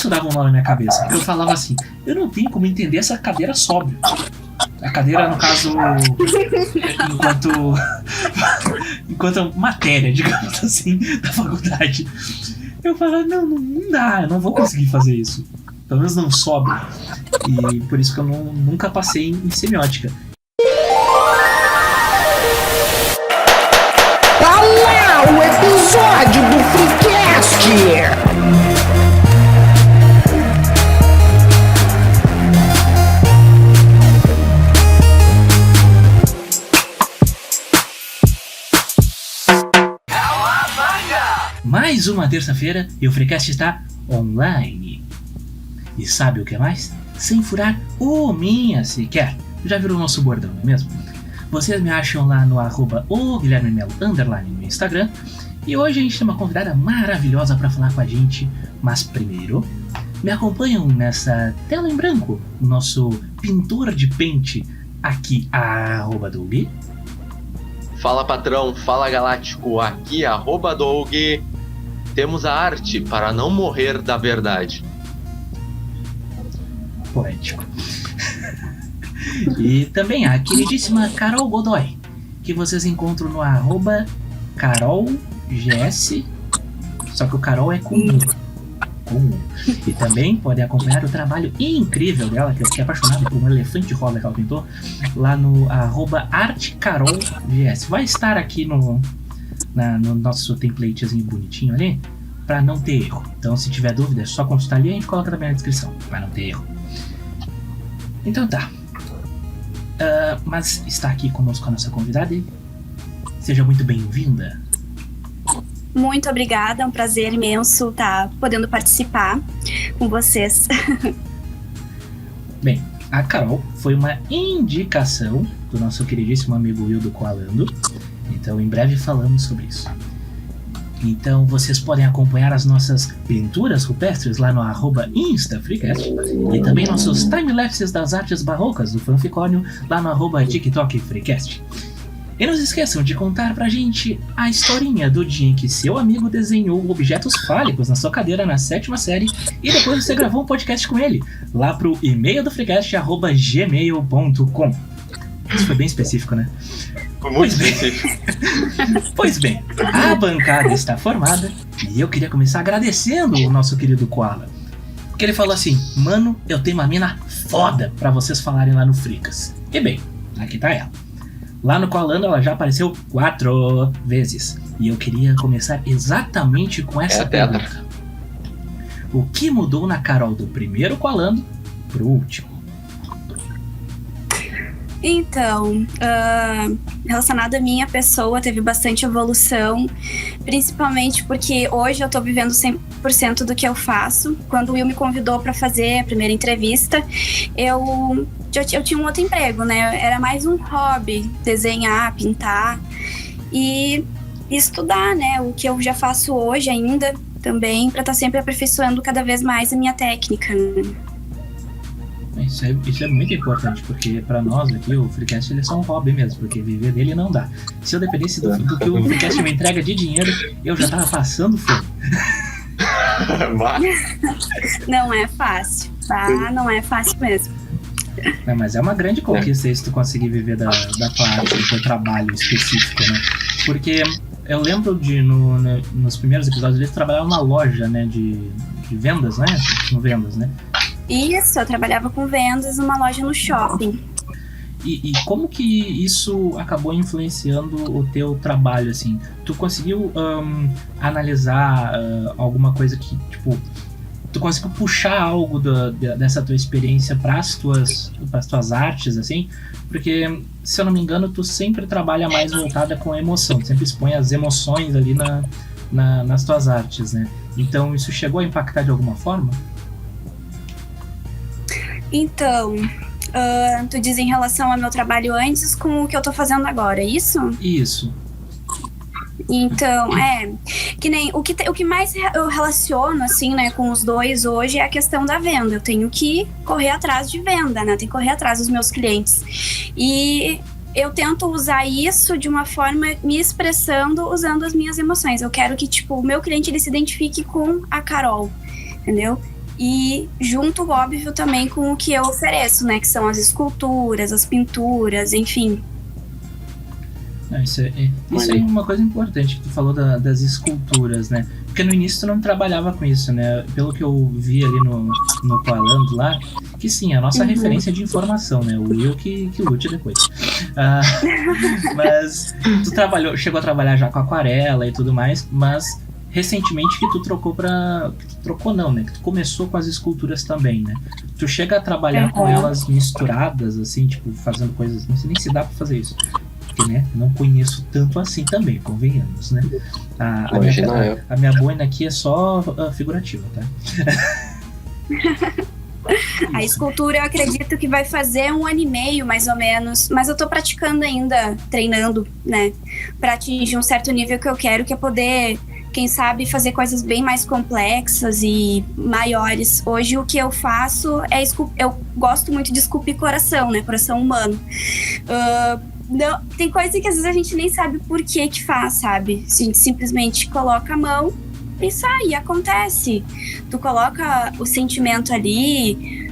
isso dava um nó na minha cabeça. Eu falava assim, eu não tenho como entender essa cadeira sóbrio. A cadeira, no caso, enquanto matéria, digamos assim, da faculdade. Eu falava, não dá, eu não vou conseguir fazer isso. Pelo menos não sobe. E por isso que eu nunca passei em semiótica. Olá, o episódio do Freecast! Mais uma terça-feira e o Freecast está online. E sabe o que mais? Sem furar minha sequer. Já viram o nosso bordão, não é mesmo? Vocês me acham lá no @guilhermemelo_ no Instagram. E hoje a gente tem uma convidada maravilhosa para falar com a gente. Mas primeiro, me acompanham nessa tela em branco o nosso pintor de pente aqui, @Doug. Fala patrão, fala galáctico, aqui @Doug. Temos a arte para não morrer da verdade. Poético. E também a queridíssima Carol Godoy, que vocês encontram no @CarolGS, só que o Carol é com U. E também podem acompanhar o trabalho incrível dela, que eu fiquei apaixonado por um elefante rosa que ela pintou, lá no @ArteCarolGS. Vai estar aqui no nosso templatezinho bonitinho ali, pra não ter erro. Então, se tiver dúvida, é só consultar ali e a gente coloca também na descrição, pra não ter erro. Então tá. Mas está aqui conosco a nossa convidada. Seja muito bem-vinda. Muito obrigada, é um prazer imenso estar podendo participar com vocês. Bem, a Carol foi uma indicação do nosso queridíssimo amigo Wildo Coalando. Então, em breve falamos sobre isso. Então, vocês podem acompanhar as nossas pinturas rupestres lá no @InstaFreecast e também nossos timelapses das artes barrocas do Fanficônio lá no @TikTokFreecast. E não se esqueçam de contar pra gente a historinha do dia em que seu amigo desenhou objetos fálicos na sua cadeira na 7ª série e depois você gravou um podcast com ele, lá pro e-mail do Freecast @gmail.com. Isso foi bem específico, né? Foi muito específico. Pois bem, a bancada está formada e eu queria começar agradecendo o nosso querido Koala. Porque ele falou assim, mano, eu tenho uma mina foda pra vocês falarem lá no Fricas. E bem, aqui tá ela. Lá no Koalando ela já apareceu 4 vezes. E eu queria começar exatamente com essa pergunta. O que mudou na Carol do primeiro Koalando pro último? Então, relacionado à minha pessoa, teve bastante evolução, principalmente porque hoje eu tô vivendo 100% do que eu faço. Quando o Will me convidou para fazer a primeira entrevista, eu tinha um outro emprego, né? Era mais um hobby, desenhar, pintar e estudar, né? O que eu já faço hoje ainda também, para estar sempre aperfeiçoando cada vez mais a minha técnica, né? Isso é muito importante, porque pra nós aqui o Freecast ele é só um hobby mesmo, porque viver dele não dá. Se eu dependesse do que o Freecast me entrega de dinheiro, eu já tava passando fome. Não é fácil, tá? Não é fácil mesmo. Mas é uma grande conquista se tu conseguir viver da tua arte, do teu trabalho específico, né? Porque eu lembro nos primeiros episódios eles trabalhavam na loja, né, de vendas, né? Com vendas, né? Isso, eu trabalhava com vendas numa loja no shopping. E como que isso acabou influenciando o teu trabalho, assim? Tu conseguiu analisar alguma coisa que, tipo, tu conseguiu puxar algo dessa tua experiência pras tuas artes, assim? Porque, se eu não me engano, tu sempre trabalha mais voltada com a emoção, sempre expõe as emoções ali nas tuas artes, né? Então, isso chegou a impactar de alguma forma? Então, tu diz em relação ao meu trabalho antes com o que eu tô fazendo agora, é isso? Isso. Então, que nem o que mais eu relaciono, assim, né, com os dois hoje é a questão da venda. Eu tenho que correr atrás de venda, né, tenho que correr atrás dos meus clientes. E eu tento usar isso de uma forma me expressando usando as minhas emoções. Eu quero que, tipo, o meu cliente ele se identifique com a Carol, entendeu? e junto, óbvio, também com o que eu ofereço, né? Que são as esculturas, as pinturas, enfim. Isso é uma coisa importante que tu falou das esculturas, né? Porque no início tu não trabalhava com isso, né? Pelo que eu vi ali no Coalando lá, que sim, a nossa referência de informação, né? O Will que lute depois. Mas tu chegou a trabalhar já com aquarela e tudo mais, mas recentemente que tu trocou que tu começou com as esculturas também, né? Tu chega a trabalhar com elas misturadas, assim, tipo, fazendo coisas, não sei nem se dá pra fazer isso. Porque, né, não conheço tanto assim também, convenhamos, né? A minha boina aqui é só figurativa, tá? A escultura eu acredito que vai fazer 1 ano e meio, mais ou menos. Mas eu tô praticando ainda, treinando, né? Pra atingir um certo nível que eu quero, que é poder, quem sabe, fazer coisas bem mais complexas e maiores. Hoje o que eu faço é eu gosto muito de esculpir coração, né? Coração humano. Não, tem coisa que às vezes a gente nem sabe por que faz, sabe? A gente simplesmente coloca a mão e sai, acontece. Tu coloca o sentimento ali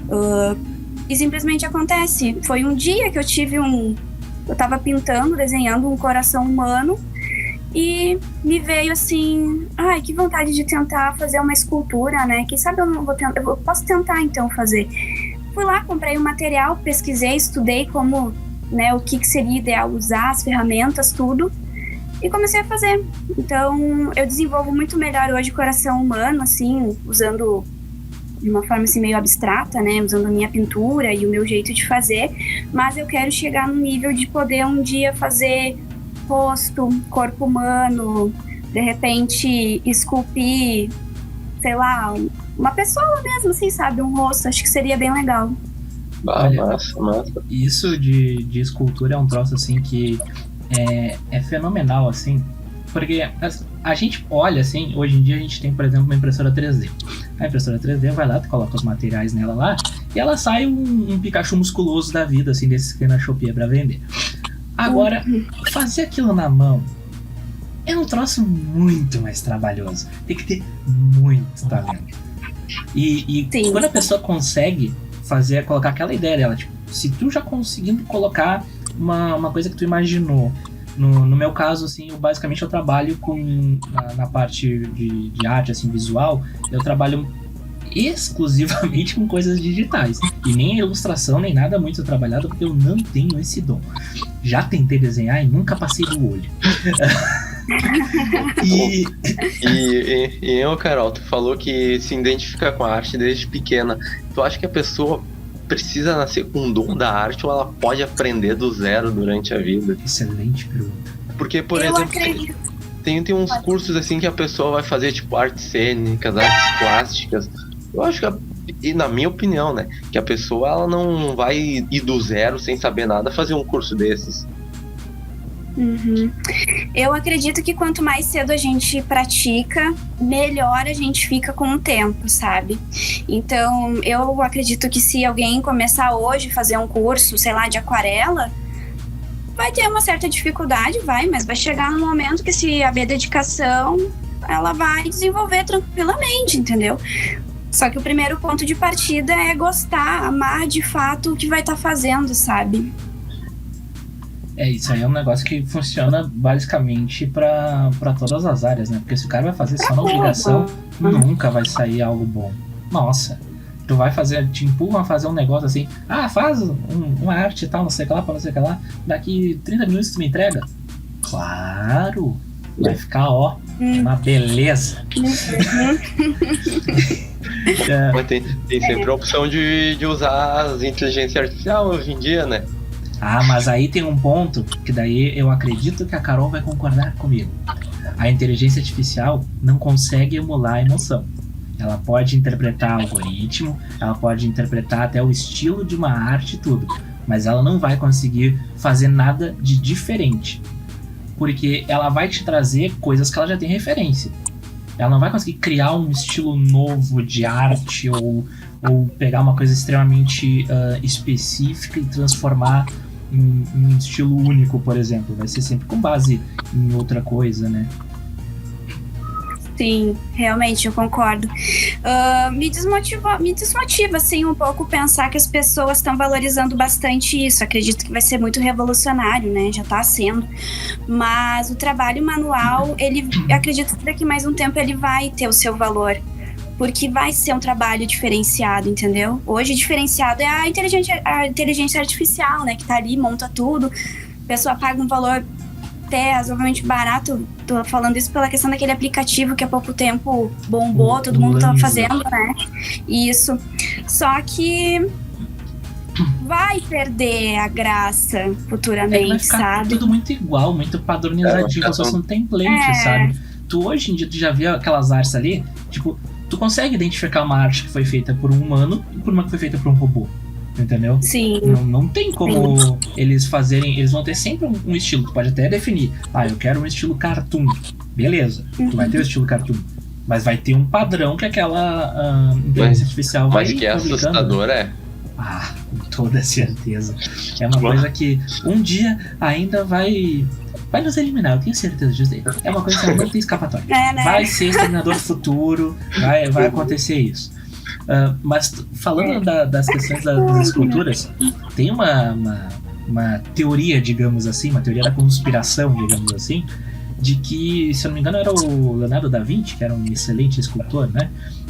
e simplesmente acontece. Foi um dia que eu tava pintando, desenhando um coração humano e me veio assim, ai, que vontade de tentar fazer uma escultura, né? Quem sabe eu posso tentar então fazer. Fui lá, comprei o material, pesquisei, estudei como, né, o que seria ideal usar, as ferramentas, tudo, e comecei a fazer. Então, eu desenvolvo muito melhor hoje coração humano, assim, usando de uma forma assim meio abstrata, né, usando a minha pintura e o meu jeito de fazer, mas eu quero chegar no nível de poder um dia fazer rosto, corpo humano, de repente esculpir, sei lá, uma pessoa mesmo, assim, sabe, um rosto, acho que seria bem legal. Olha, massa. Isso de escultura é um troço assim que é fenomenal, assim, porque a gente olha assim, hoje em dia a gente tem, por exemplo, uma impressora 3D. A impressora 3D vai lá, tu coloca os materiais nela lá e ela sai um Pikachu musculoso da vida, assim, desses que tem na Shopee pra vender. Agora, fazer aquilo na mão é um troço muito mais trabalhoso. Tem que ter muito talento. E quando a pessoa consegue colocar aquela ideia dela, tipo, se tu já conseguindo colocar uma coisa que tu imaginou, no meu caso, assim, eu trabalho na parte de arte, assim, visual, eu trabalho exclusivamente com coisas digitais, e nem a ilustração, nem nada muito trabalhado, porque eu não tenho esse dom. Já tentei desenhar e nunca passei do olho. E eu, Carol, tu falou que se identifica com a arte desde pequena. Tu acha que a pessoa precisa nascer com um dom da arte ou ela pode aprender do zero durante a vida? Excelente pergunta. Porque, por exemplo, tem uns cursos assim que a pessoa vai fazer, tipo, artes cênicas, artes plásticas. Eu acho que, e na minha opinião, né, que a pessoa ela não vai ir do zero sem saber nada fazer um curso desses. Eu acredito que quanto mais cedo a gente pratica, melhor a gente fica com o tempo, sabe? Então, eu acredito que se alguém começar hoje a fazer um curso, sei lá, de aquarela, vai ter uma certa dificuldade, mas vai chegar num momento que, se haver dedicação, ela vai desenvolver tranquilamente, entendeu? Só que o primeiro ponto de partida é gostar, amar de fato o que vai estar fazendo, sabe? Isso aí é um negócio que funciona basicamente pra todas as áreas, né? Porque se o cara vai fazer só na obrigação, nunca vai sair algo bom. Nossa, tu vai fazer, te empurram a fazer um negócio assim, faz uma arte e tal, não sei o que lá, pra não sei o que lá, daqui 30 minutos tu me entrega? Claro! Vai ficar, uma beleza. Mas tem sempre a opção de usar as inteligências artificiais hoje em dia, né? Mas aí tem um ponto que daí eu acredito que a Carol vai concordar comigo. A inteligência artificial não consegue emular a emoção. Ela pode interpretar algoritmo, ela pode interpretar até o estilo de uma arte e tudo, mas ela não vai conseguir fazer nada de diferente, porque ela vai te trazer coisas que ela já tem referência. Ela não vai conseguir criar um estilo novo de arte ou pegar uma coisa extremamente específica e transformar em um estilo único, por exemplo. Vai ser sempre com base em outra coisa, né? Sim, realmente, eu concordo. Me desmotiva, assim, um pouco pensar que as pessoas estão valorizando bastante isso. Acredito que vai ser muito revolucionário, né? Já tá sendo. Mas o trabalho manual, acredito que daqui mais um tempo ele vai ter o seu valor. Porque vai ser um trabalho diferenciado, entendeu? Hoje, diferenciado é a inteligência artificial, né? Que tá ali, monta tudo. A pessoa paga um valor até razoavelmente barato. Tô falando isso pela questão daquele aplicativo que há pouco tempo bombou, todo mundo tava fazendo, né? Isso. Só que vai perder a graça futuramente, vai ficar sabe? tudo muito igual, muito padronizadinho, como se fosse um template, sabe? Tu hoje em dia, tu já viu aquelas artes ali, tipo, tu consegue identificar uma arte que foi feita por um humano e por uma que foi feita por um robô. Entendeu? Sim. Não tem como eles fazerem. Eles vão ter sempre um estilo. Tu pode até definir. Eu quero um estilo cartoon. Beleza, tu vai ter o estilo cartoon. Mas vai ter um padrão que aquela inteligência artificial vai. Mas que é assustador, com toda certeza. É uma coisa que um dia ainda vai nos eliminar, eu tenho certeza disso. É uma coisa que não tem escapatória. Né? Vai ser Exterminador do Futuro, vai acontecer isso. Mas falando das questões das esculturas, tem uma teoria, digamos assim, uma teoria da conspiração, digamos assim, de que, se eu não me engano, era o Leonardo da Vinci, que era um excelente escultor, né?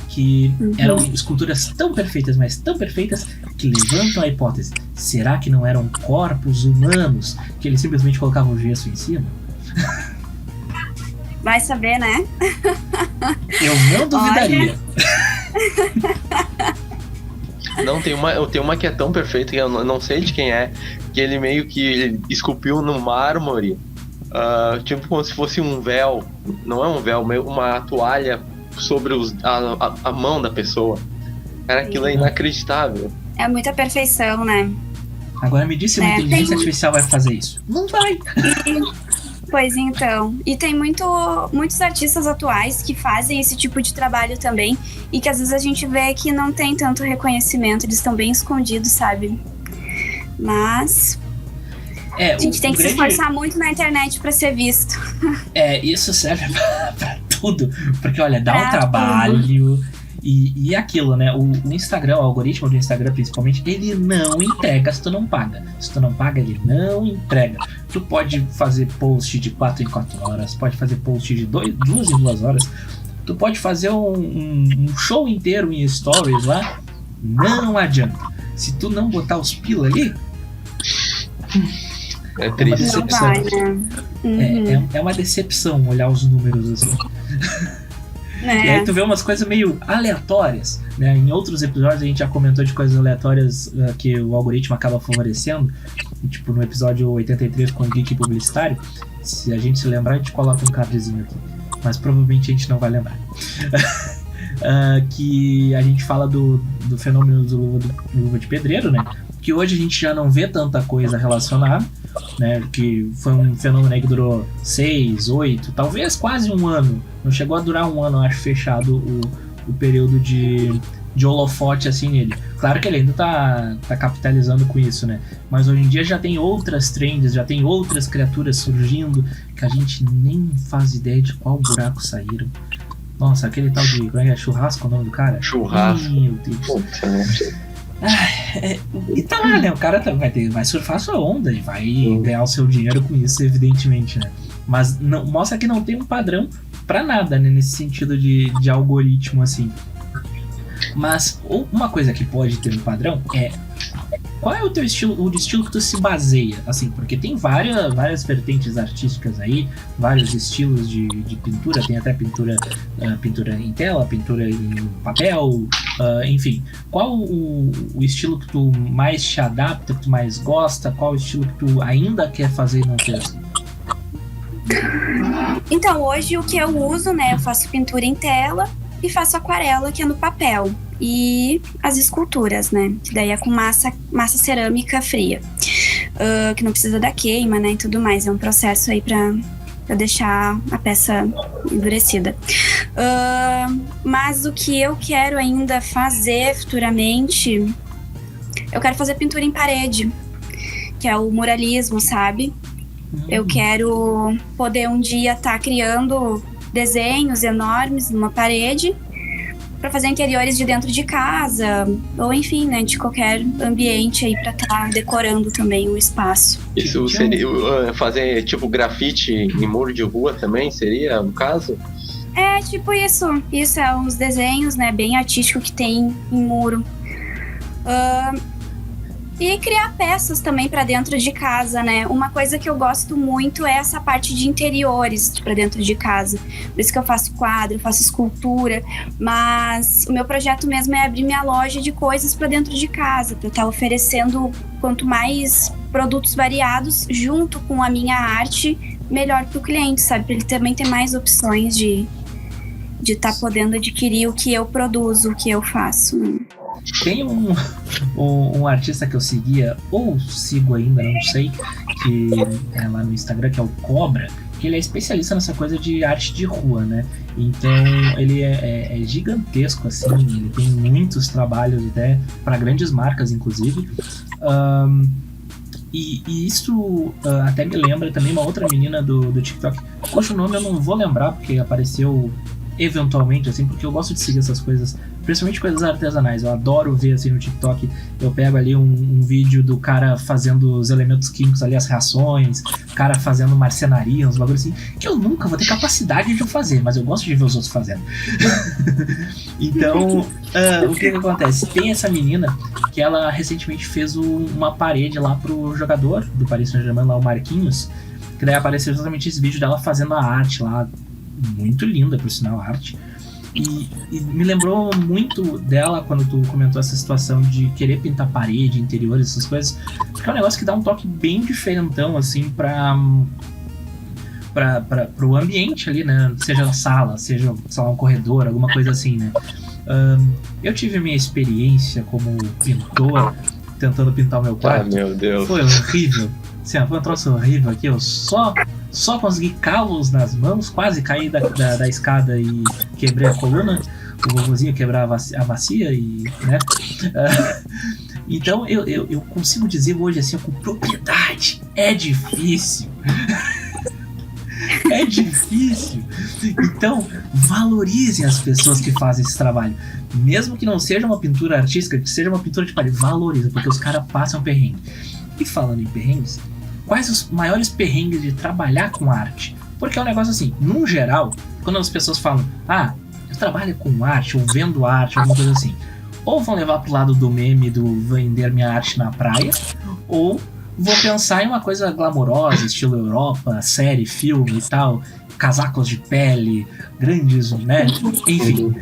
Que eram esculturas tão perfeitas, mas tão perfeitas, que levantam a hipótese: será que não eram corpos humanos que ele simplesmente colocava o gesso em cima? Vai saber, né? Eu não duvidaria. Não, tem uma que é tão perfeita que eu não sei de quem é, que ele meio que esculpiu no mármore, tipo como se fosse um véu. Não é um véu, meio uma toalha sobre a mão da pessoa. Cara, aquilo é inacreditável. É muita perfeição, né? Agora me diz se uma inteligência artificial vai fazer isso. Não vai! Pois então. E tem muitos artistas atuais que fazem esse tipo de trabalho também, e que às vezes a gente vê que não tem tanto reconhecimento, eles estão bem escondidos, sabe? Mas a gente tem que se esforçar muito na internet pra ser visto. Isso serve pra tudo. Porque, olha, dá um trabalho. E aquilo, né? O Instagram, o algoritmo do Instagram principalmente, ele não entrega se tu não paga. Se tu não paga, ele não entrega. Tu pode fazer post de 4 em 4 horas, pode fazer post de 2 em 2 horas, tu pode fazer um show inteiro em stories lá, não adianta. Se tu não botar os pila ali, é triste. Uma decepção. É uma decepção olhar os números assim. E aí tu vê umas coisas meio aleatórias, né? Em outros episódios a gente já comentou de coisas aleatórias que o algoritmo acaba favorecendo. Tipo no episódio 83 com o Geek Publicitário. Se a gente se lembrar, a gente coloca um cardzinho aqui. Mas provavelmente a gente não vai lembrar. Que a gente fala do fenômeno do luva de pedreiro, né? Que hoje a gente já não vê tanta coisa relacionada, né? Que foi um fenômeno aí que durou 6, 8, talvez quase um ano. Não chegou a durar um ano, acho, fechado o período de holofote assim nele. Claro que ele ainda tá capitalizando com isso, né? Mas hoje em dia já tem outras trends, já tem outras criaturas surgindo que a gente nem faz ideia de qual buraco saíram. Nossa, aquele tal de... Como é churrasco o nome do cara? Churrasco. Meu Deus. E tá lá, né? O cara vai surfar sua onda e vai ganhar o seu dinheiro com isso, evidentemente, né? Mas não, mostra que não tem um padrão pra nada, né? Nesse sentido de algoritmo, assim. Mas uma coisa que pode ter um padrão é... Qual é o teu estilo, o estilo que tu se baseia? Assim, porque tem várias vertentes artísticas aí, vários estilos de pintura, tem até pintura em tela, pintura em papel, enfim. Qual o estilo que tu mais te adapta, que tu mais gosta? Qual o estilo que tu ainda quer fazer e não fez? Então, hoje o que eu uso, né, eu faço pintura em tela e faço aquarela, que é no papel. E as esculturas, né? Que daí é com massa cerâmica fria. Que não precisa da queima, né? E tudo mais. É um processo aí pra deixar a peça endurecida. Mas o que eu quero ainda fazer futuramente... Eu quero fazer pintura em parede. Que é o muralismo, sabe? Eu quero poder um dia estar criando desenhos enormes numa parede para fazer interiores de dentro de casa, ou enfim, né, de qualquer ambiente aí para estar decorando também o espaço. Isso seria fazer tipo grafite em muro de rua também, seria o caso? É, tipo isso. Isso é uns desenhos, né, bem artístico que tem em muro. E criar peças também para dentro de casa, né? Uma coisa que eu gosto muito é essa parte de interiores para dentro de casa. Por isso que eu faço quadro, eu faço escultura, mas o meu projeto mesmo é abrir minha loja de coisas para dentro de casa, para eu estar oferecendo quanto mais produtos variados junto com a minha arte, melhor para o cliente, sabe? Para ele também ter mais opções de estar podendo adquirir o que eu produzo, o que eu faço. Tem um artista que eu seguia, ou sigo ainda, não sei, que é lá no Instagram, que é o Cobra, que ele é especialista nessa coisa de arte de rua, né? Então ele é gigantesco, assim, ele tem muitos trabalhos até para grandes marcas, inclusive. E isso até me lembra também uma outra menina do TikTok, cujo nome eu não vou lembrar, porque apareceu eventualmente, assim, porque eu gosto de seguir essas coisas, principalmente coisas artesanais. Eu adoro ver, assim, no TikTok, eu pego ali um vídeo do cara fazendo os elementos químicos ali, as reações, o cara fazendo marcenaria, uns bagulhos assim, que eu nunca vou ter capacidade de fazer, mas eu gosto de ver os outros fazendo. Então, o que acontece? Tem essa menina que ela recentemente fez uma parede lá pro jogador do Paris Saint-Germain, lá o Marquinhos, que daí apareceu exatamente esse vídeo dela fazendo a arte lá, muito linda, por sinal, a arte. E me lembrou muito dela quando tu comentou essa situação de querer pintar parede, interiores, essas coisas, porque é um negócio que dá um toque bem diferentão, assim, pro ambiente ali, né? Seja sala, seja, sei lá, um corredor, alguma coisa assim, né? Eu tive a minha experiência como pintor, tentando pintar o meu quarto. Meu Deus. Foi horrível. Assim, foi um troço horrível aqui, eu só consegui calos nas mãos, quase caí da escada e quebrei a coluna, o vovozinho quebrar a bacia e, né? Então eu consigo dizer hoje assim com propriedade, é difícil. É difícil. Então valorizem as pessoas que fazem esse trabalho, mesmo que não seja uma pintura artística, que seja uma pintura de parede, valoriza, porque os caras passam perrengue. E falando em perrengues, quais os maiores perrengues de trabalhar com arte? Porque é um negócio assim, num geral, quando as pessoas falam, eu trabalho com arte, ou vendo arte, alguma coisa assim, ou vão levar pro lado do meme do vender minha arte na praia, ou vou pensar em uma coisa glamourosa, estilo Europa, série, filme e tal, casacos de pele, grandes, né? Enfim,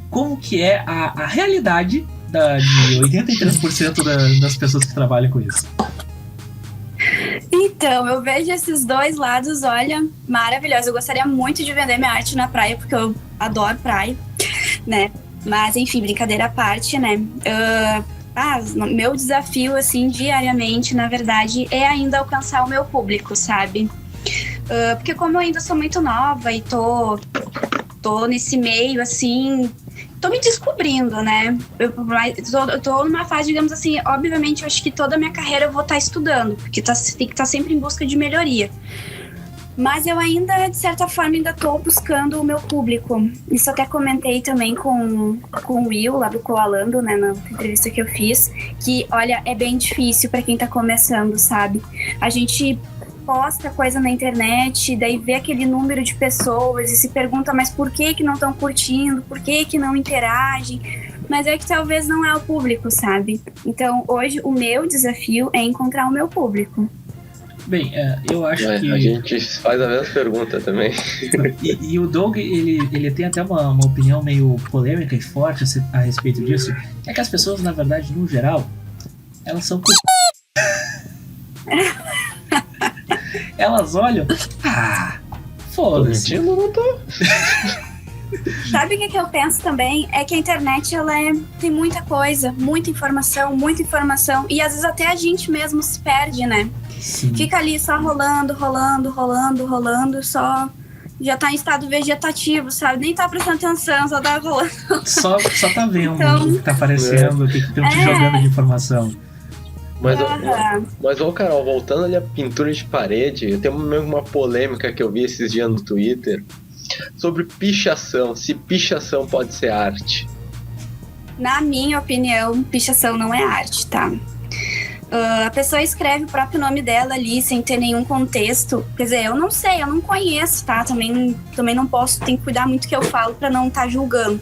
como que é a realidade de 83% das pessoas que trabalham com isso? Então, eu vejo esses dois lados, olha, maravilhosos. Eu gostaria muito de vender minha arte na praia, porque eu adoro praia, né? Mas, enfim, brincadeira à parte, né? Meu desafio, assim, diariamente, na verdade, é ainda alcançar o meu público, sabe? Porque como eu ainda sou muito nova e tô nesse meio, assim, tô me descobrindo, né? Eu tô numa fase, digamos assim, obviamente eu acho que toda a minha carreira eu vou estar estudando, porque tem que estar sempre em busca de melhoria. Mas eu ainda, de certa forma, ainda tô buscando o meu público. Isso até comentei também com o Will, lá do Coalando, né, na entrevista que eu fiz, que, olha, é bem difícil pra quem tá começando, sabe? A gente posta coisa na internet, daí vê aquele número de pessoas e se pergunta, mas por que não estão curtindo? Por que não interagem? Mas é que talvez não é o público, sabe? Então, hoje, o meu desafio é encontrar o meu público. Bem, eu acho que... A gente faz a mesma pergunta também. E o Doug, ele tem até uma opinião meio polêmica e forte a respeito disso. É que as pessoas, na verdade, no geral, elas são... Elas olham... foda-se. Não tô. Sabe o que eu penso também? É que a internet, ela tem muita coisa, muita informação, e às vezes até a gente mesmo se perde, né? Sim. Fica ali só rolando, só já tá em estado vegetativo, sabe? Nem tá prestando atenção, só tá rolando. Só tá vendo Então, o que tá aparecendo, o que estão te jogando de informação. Mas, Carol, voltando ali à pintura de parede, tem uma polêmica que eu vi esses dias no Twitter, sobre pichação, se pichação pode ser arte. Na minha opinião, pichação não é arte, tá? A pessoa escreve o próprio nome dela ali sem ter nenhum contexto. Quer dizer, eu não sei, eu não conheço, tá? Também não posso, tem que cuidar muito do que eu falo pra não estar julgando.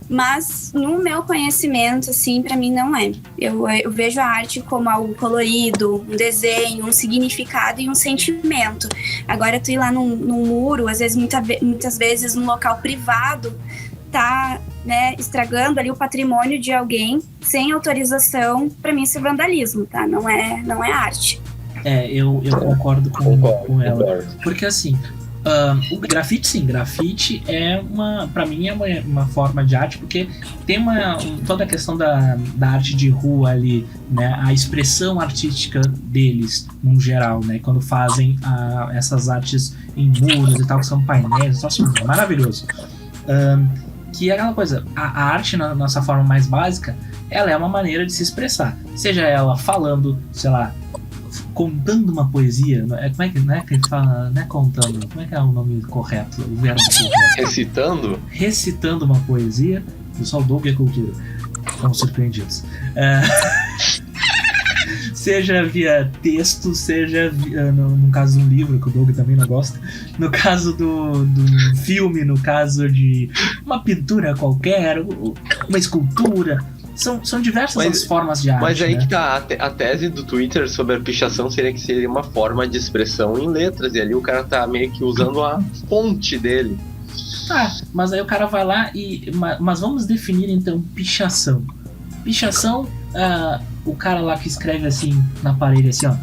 Mas no meu conhecimento, assim, pra mim não é. Eu vejo a arte como algo colorido, um desenho, um significado e um sentimento. Agora, tu ir lá num muro, às vezes, muitas vezes num local privado, tá, né, estragando ali o patrimônio de alguém sem autorização, pra mim isso é vandalismo, tá? Não é arte. Eu concordo com ela. Porque assim, o grafite, sim, grafite pra mim é uma forma de arte, porque tem toda a questão da arte de rua ali, né, a expressão artística deles, no geral, né, quando fazem essas artes em muros e tal, que são painéis, nossa, maravilhoso. Que é aquela coisa, a arte na nossa forma mais básica, ela é uma maneira de se expressar, seja ela falando, sei lá, contando uma poesia, como é que, não é que a gente fala, não é contando, como é que é o nome correto, o verbo correto? Recitando uma poesia, pessoal, Doug e a cultura, estamos surpreendidos. Seja via texto, seja no caso de um livro, que o Doug também não gosta, no caso do filme, no caso de uma pintura qualquer, uma escultura. São diversas as formas de arte. Mas aí, né, que tá a tese do Twitter sobre a pichação seria uma forma de expressão em letras, e ali o cara tá meio que usando a fonte dele. Tá, mas aí o cara vai lá mas vamos definir então pichação. Pichação, o cara lá que escreve assim na parede, assim, ó,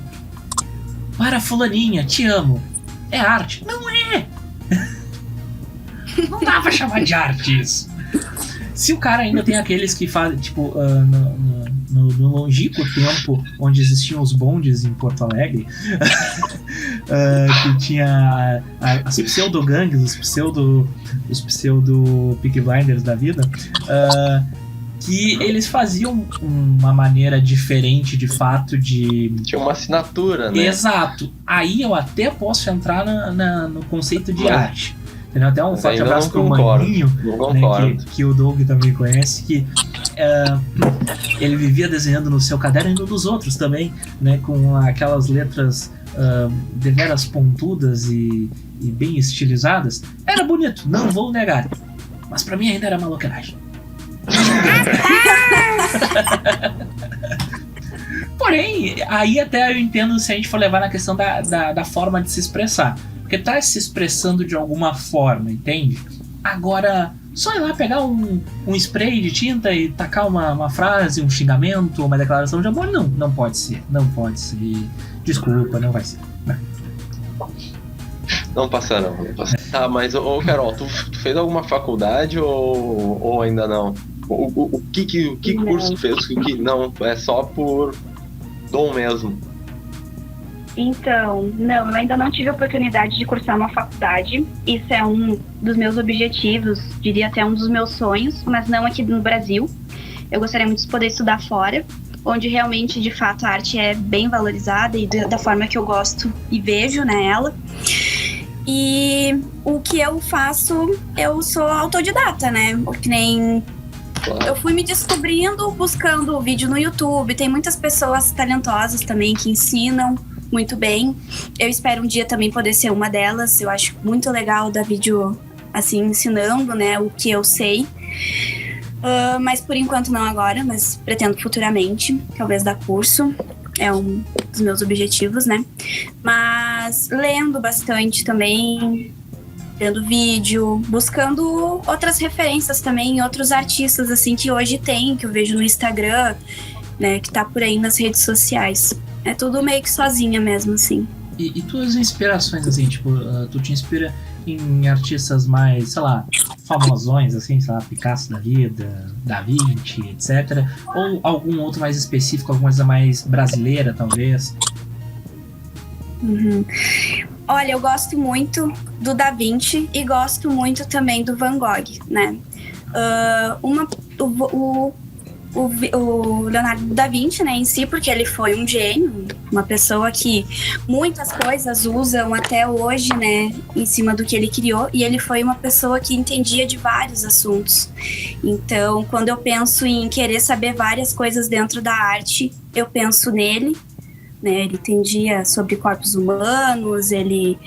para fulaninha, te amo. É arte? Não é! Não dá pra chamar de arte isso. Se o cara ainda tem aqueles que fazem, tipo, no longínquo tempo onde existiam os bondes em Porto Alegre, que tinha as pseudo-gangues, os pseudo-Peaky Blinders da vida, que eles faziam uma maneira diferente, de fato, de... Tinha uma assinatura, né? Exato. Aí eu até posso entrar no conceito de arte. Entendeu? Até um forte abraço pro Maninho, né, que o Doug também conhece, que ele vivia desenhando no seu caderno e no dos outros também, né, com aquelas letras deveras pontudas e bem estilizadas. Era bonito, não vou negar, mas pra mim ainda era maloqueiragem. Porém, aí até eu entendo se a gente for levar na questão da forma de se expressar. Porque tá se expressando de alguma forma, entende? Agora, só ir lá pegar um spray de tinta e tacar uma frase, um xingamento, uma declaração de amor, não pode ser. Não pode ser. Desculpa, não vai ser. Não passarão. Tá, mas, Carol, tu fez alguma faculdade ou ainda não? O que curso tu fez? Não, é só por dom mesmo. Então, não, eu ainda não tive a oportunidade de cursar uma faculdade. Isso é um dos meus objetivos, diria até um dos meus sonhos, mas não aqui no Brasil. Eu gostaria muito de poder estudar fora, onde realmente, de fato, a arte é bem valorizada e da forma que eu gosto e vejo, né, ela. E o que eu faço, eu sou autodidata, né? Que nem... Eu fui me descobrindo buscando vídeo no YouTube. Tem muitas pessoas talentosas também que ensinam muito bem. Eu espero um dia também poder ser uma delas. Eu acho muito legal dar vídeo assim, ensinando, né, o que eu sei. Mas por enquanto não agora, mas pretendo futuramente, talvez dar curso. É um dos meus objetivos, né? Mas lendo bastante também, vendo vídeo, buscando outras referências também, outros artistas assim que hoje tem, que eu vejo no Instagram, né, que tá por aí nas redes sociais. É tudo meio que sozinha mesmo, assim. E tuas inspirações, assim, tipo, tu te inspira em artistas mais, sei lá, famosões, assim, sei lá, Picasso da vida, Da Vinci, etc. Ou algum outro mais específico, alguma coisa mais brasileira, talvez? Uhum. Olha, eu gosto muito do Da Vinci e gosto muito também do Van Gogh, né? o Leonardo da Vinci, né, em si, porque ele foi um gênio, uma pessoa que muitas coisas usam até hoje, né, em cima do que ele criou, e ele foi uma pessoa que entendia de vários assuntos. Então, quando eu penso em querer saber várias coisas dentro da arte, eu penso nele, né, ele entendia sobre corpos humanos, ele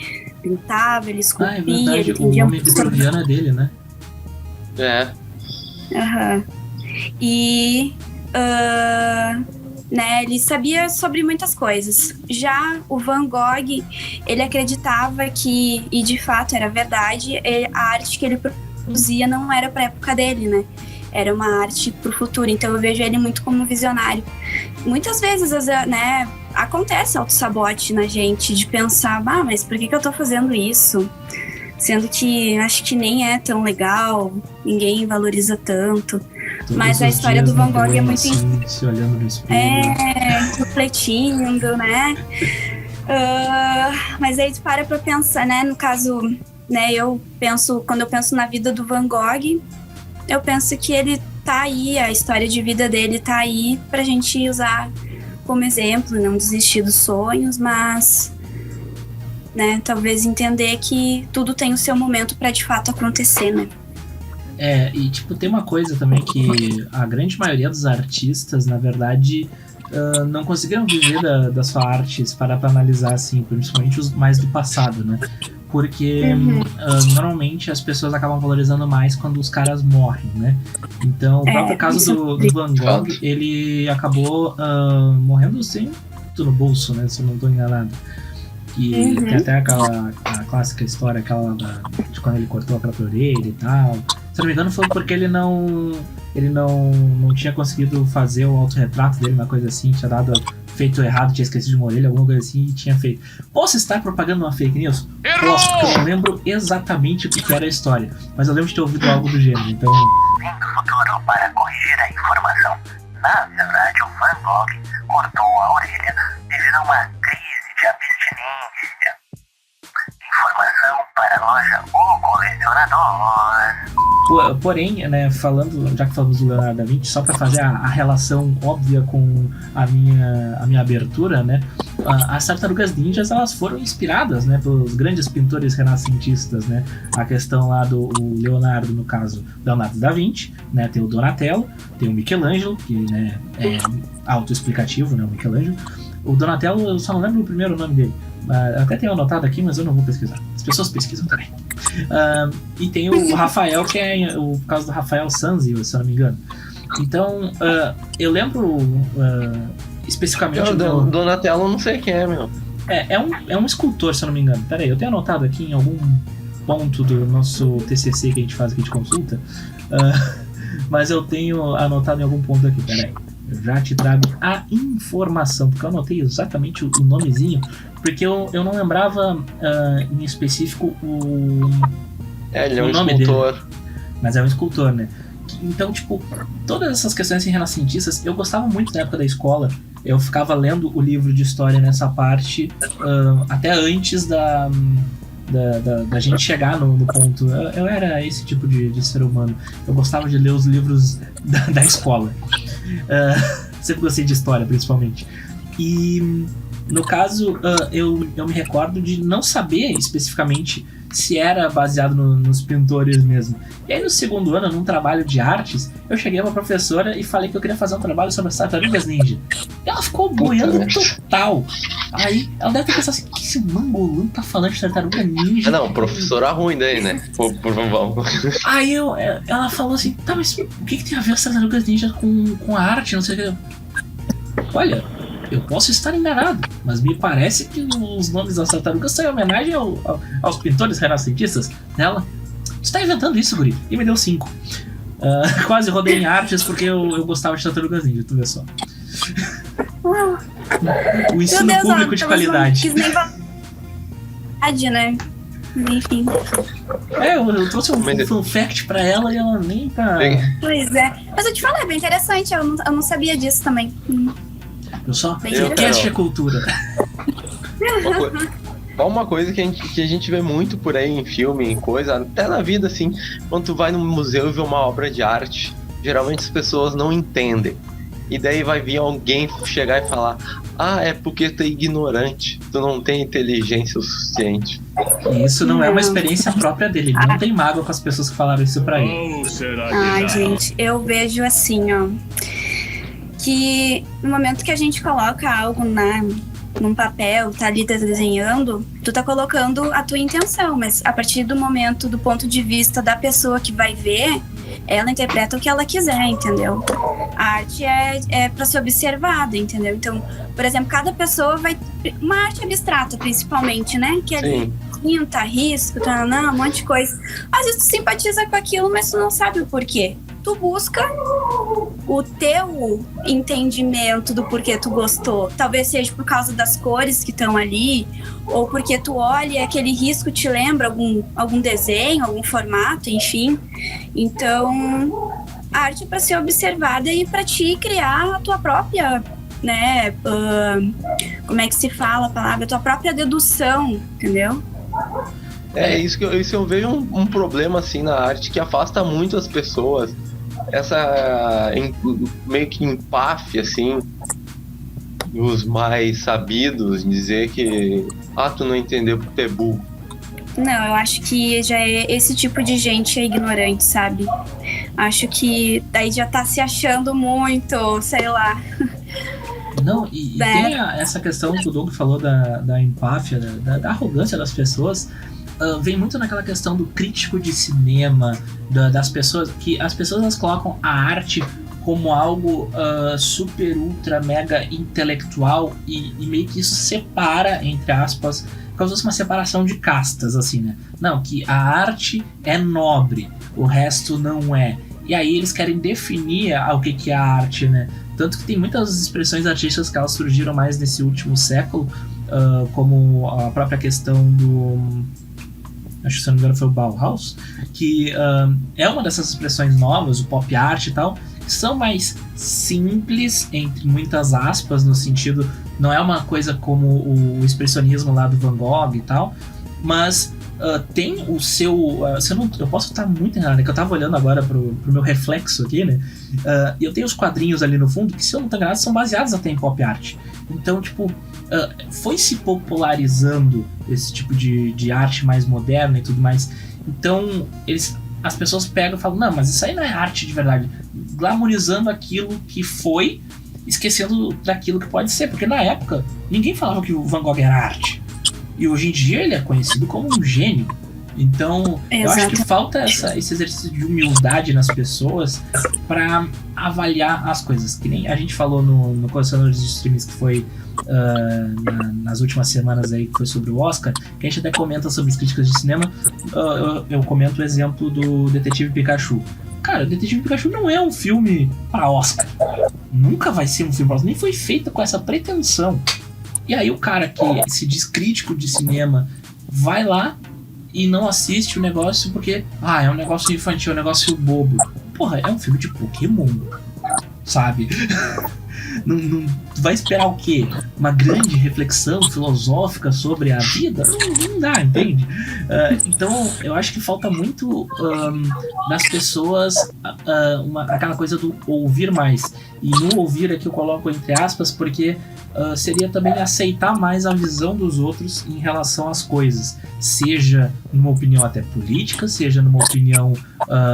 pintava, ele esculpia, é verdade, ele entendia o nome vitoriano é dele, né? Aham. E né, ele sabia sobre muitas coisas. Já o Van Gogh, ele acreditava que, e de fato era verdade, a arte que ele produzia não era para a época dele, né? Era uma arte para o futuro. Então eu vejo ele muito como visionário. Muitas vezes, né, acontece autossabote na gente de pensar, mas por que eu tô fazendo isso? Sendo que acho que nem é tão legal, ninguém valoriza tanto. Todos mas a os história dias do Van no Gogh é banho, muito assim, se olhando no espelho. refletindo, né? Mas aí tu para pra pensar, né? No caso, né? Quando eu penso na vida do Van Gogh, eu penso que ele tá aí, a história de vida dele tá aí pra gente usar como exemplo, não desistir dos sonhos, mas, né? Talvez entender que tudo tem o seu momento pra de fato acontecer, né? E tipo, tem uma coisa também que a grande maioria dos artistas, na verdade, não conseguiram viver da sua arte, se parar pra analisar, assim, principalmente os mais do passado, né? Porque normalmente as pessoas acabam valorizando mais quando os caras morrem, né? Então, o próprio caso do Van Gogh, ele acabou morrendo sem tudo no bolso, né? Se eu não tô enganado. E tem até aquela clássica história, aquela de quando ele cortou a própria orelha e tal. Se não me engano, foi porque ele não tinha conseguido fazer o autorretrato dele, uma coisa assim, tinha feito errado, tinha esquecido de uma orelha, alguma coisa assim, e tinha feito. Posso estar propagando uma fake news? Posso, porque eu não lembro exatamente o que era a história, mas eu lembro de ter ouvido algo do gênero, então... Vim do futuro para corrigir a informação. Na verdade, o Van Gogh cortou a orelha devido a uma crise de abstinência. Informação para a loja O Colecionador. Porém, né, já que falamos do Leonardo da Vinci, só para fazer a relação óbvia com a minha abertura, né, as tartarugas ninjas, elas foram inspiradas, né, pelos grandes pintores renascentistas, né, a questão lá do Leonardo, no caso, Leonardo da Vinci, né, tem o Donatello, tem o Michelangelo, que, né, é autoexplicativo, né, o Michelangelo. O Donatello, eu só não lembro o primeiro nome dele. Até tenho anotado aqui, mas eu não vou pesquisar. As pessoas pesquisam também. E tem o Rafael, que é o caso do Rafael Sanzio, se eu não me engano. Então, eu lembro especificamente... O Donatello eu não sei quem é, meu. É um escultor, se eu não me engano. Pera aí, eu tenho anotado aqui em algum ponto do nosso TCC que a gente faz aqui de consulta. Mas eu tenho anotado em algum ponto aqui, pera aí. Eu já te trago a informação, porque eu anotei exatamente o nomezinho, porque eu não lembrava em específico ele é um nome escultor dele. Mas é um escultor, né? Então, tipo, todas essas questões assim, renascentistas, eu gostava muito na época da escola. Eu ficava lendo o livro de história nessa parte até antes da gente chegar no ponto. Eu era esse tipo de ser humano. Eu gostava de ler os livros da escola. Sempre gostei de história, principalmente. E no caso, eu me recordo de não saber especificamente se era baseado nos pintores mesmo. E aí no segundo ano, num trabalho de artes, eu cheguei pra professora e falei que eu queria fazer um trabalho sobre as tartarugas ninja. E ela ficou boiando total. Aí ela deve ter pensado assim, o que esse mangolão tá falando de tartaruga ninja? Não, professora ruim daí, né? Vamos. Aí ela falou assim, tá, mas o que tem a ver as tartarugas ninja com a arte, não sei o que. Olha, eu posso estar enganado, mas me parece que os nomes das tartarugas são em homenagem aos pintores renascentistas. Ela, você tá inventando isso, guri? E me deu 5. Quase rodei em artes porque eu gostava de tartarugas ninja, tu vê só. O ensino público de qualidade. Não quis nem verdade, né? Enfim. Eu trouxe um fun fact pra ela e ela nem tá... Pois é. Mas eu te falei, é bem interessante, eu não sabia disso também. Eu só? Podcast é cultura. Uma coisa que a gente vê muito por aí em filme, em coisa, até na vida, assim, quando tu vai num museu e vê uma obra de arte, geralmente as pessoas não entendem. E daí vai vir alguém chegar e falar: ah, é porque tu é ignorante, tu não tem inteligência o suficiente. E isso não é uma experiência própria dele. Ele não tem mágoa com as pessoas que falaram isso pra ele. Ai, gente, eu vejo assim, ó, que no momento que a gente coloca algo num papel, tá ali desenhando, tu tá colocando a tua intenção, mas a partir do momento, do ponto de vista da pessoa que vai ver, ela interpreta o que ela quiser, entendeu? A arte é pra ser observada, entendeu? Então, por exemplo, cada pessoa vai... Uma arte abstrata, principalmente, né? Que é pinta, risco, um monte de coisa. Às vezes tu simpatiza com aquilo, mas tu não sabe o porquê. Tu busca o teu entendimento do porquê tu gostou. Talvez seja por causa das cores que estão ali, ou porque tu olha e aquele risco te lembra algum desenho, algum formato, enfim. Então, a arte é para ser observada e para ti criar a tua própria, né? Como é que se fala a palavra? A tua própria dedução, entendeu? Isso que eu vejo um problema assim na arte que afasta muito as pessoas. Essa meio que empáfia assim dos mais sabidos, dizer que tu não entendeu porque tu é burro. Não, eu acho que já esse tipo de gente é ignorante, sabe? Acho que daí já tá se achando muito, sei lá. Não, e tem essa questão que o Doug falou da empáfia, da arrogância das pessoas. Vem muito naquela questão do crítico de cinema, das pessoas, que as pessoas elas colocam a arte como algo super, ultra, mega intelectual e meio que isso separa, entre aspas, como se fosse uma separação de castas, assim, né? Não, que a arte é nobre, o resto não é. E aí eles querem definir o que é a arte, né? Tanto que tem muitas expressões artísticas que elas surgiram mais nesse último século, como a própria questão do... acho que se não me engano foi o Bauhaus, que é uma dessas expressões novas, o pop art e tal, que são mais simples, entre muitas aspas, no sentido, não é uma coisa como o expressionismo lá do Van Gogh e tal, mas tem o seu... eu posso estar muito errado, né? Que eu tava olhando agora pro meu reflexo aqui, né? E eu tenho os quadrinhos ali no fundo, que se eu não tô enganado, são baseados até em pop art. Então, tipo... foi se popularizando esse tipo de arte mais moderna e tudo mais. Então, as pessoas pegam e falam, não, mas isso aí não é arte de verdade. Glamorizando aquilo que foi, esquecendo daquilo que pode ser. Porque na época, ninguém falava que o Van Gogh era arte. E hoje em dia ele é conhecido como um gênio. Então, eu acho que falta esse exercício de humildade nas pessoas para avaliar as coisas. Que nem a gente falou no Colecionadores de Streams, que foi nas últimas semanas aí, que foi sobre o Oscar, que a gente até comenta sobre as críticas de cinema. Eu comento o exemplo do Detetive Pikachu. Cara, o Detetive Pikachu não é um filme para Oscar. Nunca vai ser um filme para Oscar. Nem foi feito com essa pretensão. E aí o cara que se diz crítico de cinema vai lá e não assiste o negócio porque é um negócio infantil, é um negócio bobo. Porra, é um filme de Pokémon, sabe? Não vai esperar o quê? Uma grande reflexão filosófica sobre a vida? Não dá, entende? Então eu acho que falta muito das pessoas aquela coisa do ouvir mais. E no ouvir aqui eu coloco entre aspas porque seria também aceitar mais a visão dos outros em relação às coisas, seja numa opinião até política, seja numa opinião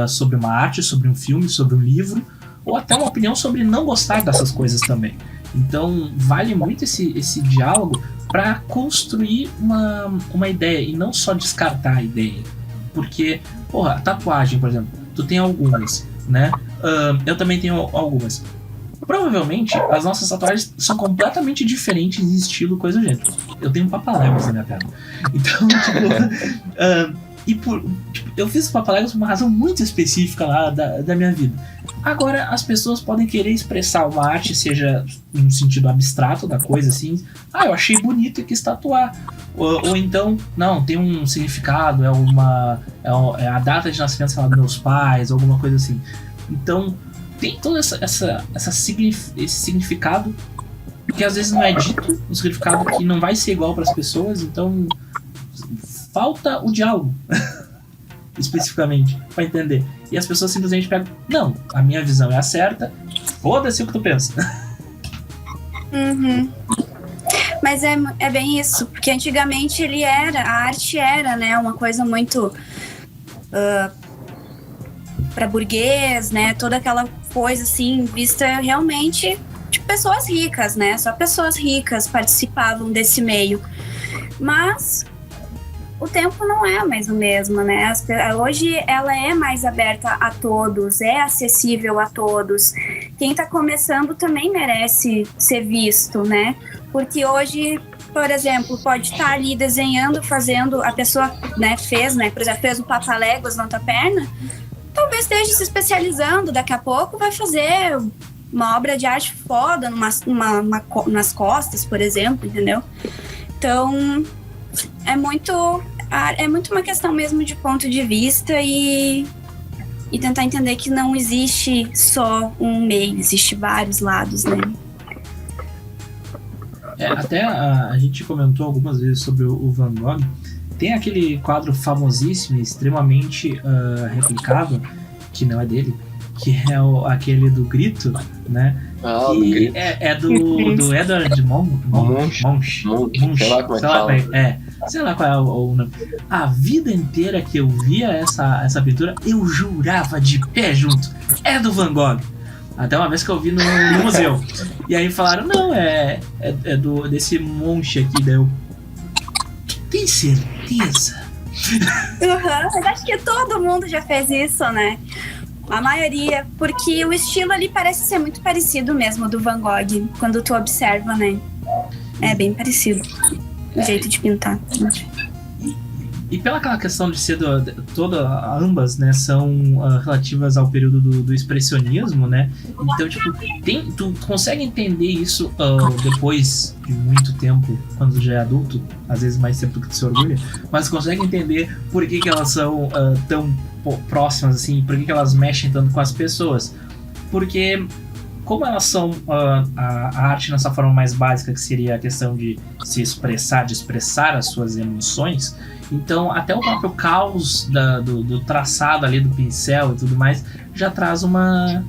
sobre uma arte, sobre um filme, sobre um livro, ou até uma opinião sobre não gostar dessas coisas também. Então vale muito esse diálogo para construir uma ideia e não só descartar a ideia. Porque, porra, tatuagem, por exemplo, tu tem algumas, né? Eu também tenho algumas. Provavelmente as nossas tatuagens são completamente diferentes em estilo, coisa do gênero. Eu tenho papaléguas na minha perna. Então, eu fiz papaléguas por uma razão muito específica lá da minha vida. Agora, as pessoas podem querer expressar uma arte, seja num sentido abstrato da coisa, assim. Eu achei bonito e quis tatuar. Ou então, não, tem um significado, é a data de nascimento, sei lá, dos meus pais, alguma coisa assim. Então, tem todo esse significado que às vezes não é dito, um significado que não vai ser igual para as pessoas, então falta o diálogo. especificamente, pra entender. E as pessoas simplesmente pegam, não, a minha visão é a certa, foda-se o que tu pensa. Uhum. Mas é bem isso, porque antigamente a arte era, né, uma coisa muito para burguês, né, toda aquela coisa assim, vista realmente de pessoas ricas, né, só pessoas ricas participavam desse meio. Mas o tempo não é mais o mesmo, né? Hoje ela é mais aberta a todos, é acessível a todos. Quem tá começando também merece ser visto, né? Porque hoje, por exemplo, pode estar ali desenhando, fazendo, a pessoa, né, por exemplo, fez o Papaléguas na tua perna, talvez esteja se especializando, daqui a pouco vai fazer uma obra de arte foda nas costas, por exemplo, entendeu? Então, é muito uma questão mesmo de ponto de vista e tentar entender que não existe só um meio, existe vários lados, né? Até a gente comentou algumas vezes sobre o Van Gogh. Tem aquele quadro famosíssimo, extremamente replicado, que não é dele, que é aquele do grito, né? Ah, que do grito. É do Edward Munch. Sei lá como é que fala. Sei lá qual é o nome. A vida inteira que eu via essa pintura, eu jurava de pé junto. É do Van Gogh. Até uma vez que eu vi no museu. E aí falaram, não, desse Munch aqui. Daí eu... Tem certeza? Mas acho que todo mundo já fez isso, né? A maioria, porque o estilo ali parece ser muito parecido mesmo do Van Gogh, quando tu observa, né? É bem parecido. O jeito de pintar. E pela aquela questão de ser ambas, né, são relativas ao período do expressionismo, né? Então, tipo, tu consegue entender isso depois de muito tempo, quando já é adulto, às vezes mais tempo do que tu se orgulha, mas consegue entender por que elas são tão próximas, assim, por que elas mexem tanto com as pessoas. Porque, como elas são a arte nessa forma mais básica, que seria a questão de se expressar, de expressar as suas emoções, então até o próprio caos do traçado ali do pincel e tudo mais já traz uma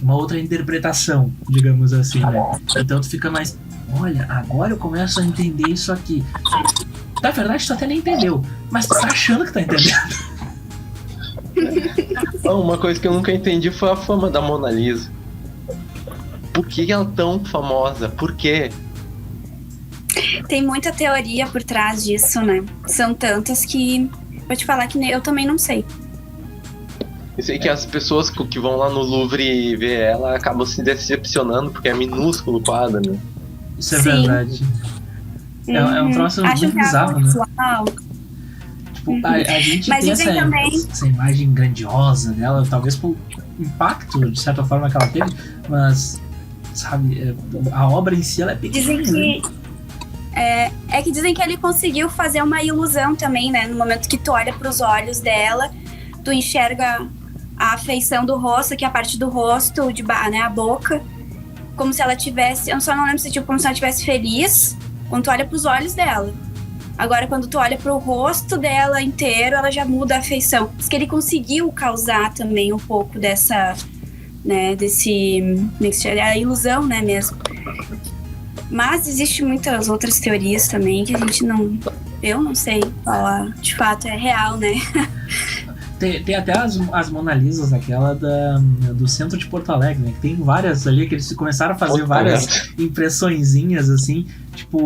outra interpretação, digamos assim, né? Então tu fica mais, olha, agora eu começo a entender isso aqui. Na verdade tu até nem entendeu, mas tu tá achando que tá entendendo. Uma coisa que eu nunca entendi foi a fama da Mona Lisa. Por que ela é tão famosa? Por quê? Tem muita teoria por trás disso, né? São tantas que vou te falar que eu também não sei. Eu sei que as pessoas que vão lá no Louvre ver ela acabam se decepcionando porque é minúsculo o quadro, né? Isso é verdade. É um troço muito bizarro, né? Tipo, a gente mas tem essa imagem grandiosa dela, talvez por impacto, de certa forma, que ela teve, mas, sabe, a obra em si, ela é pequena. Dizem que dizem que ele conseguiu fazer uma ilusão também, né? No momento que tu olha pros olhos dela, tu enxerga a feição do rosto, que é a parte do rosto, né, a boca, como se ela tivesse, eu só não lembro se tipo como se ela estivesse feliz, quando tu olha pros olhos dela. Agora, quando tu olha pro rosto dela inteiro, ela já muda a feição. Diz que ele conseguiu causar também um pouco dessa, né, a ilusão, né, mesmo. Mas existem muitas outras teorias também que eu não sei qual de fato é real, né? Tem até as Mona Lisas, aquela do centro de Porto Alegre, né? Que tem várias ali, que eles começaram a fazer várias impressõezinhas, assim. Tipo,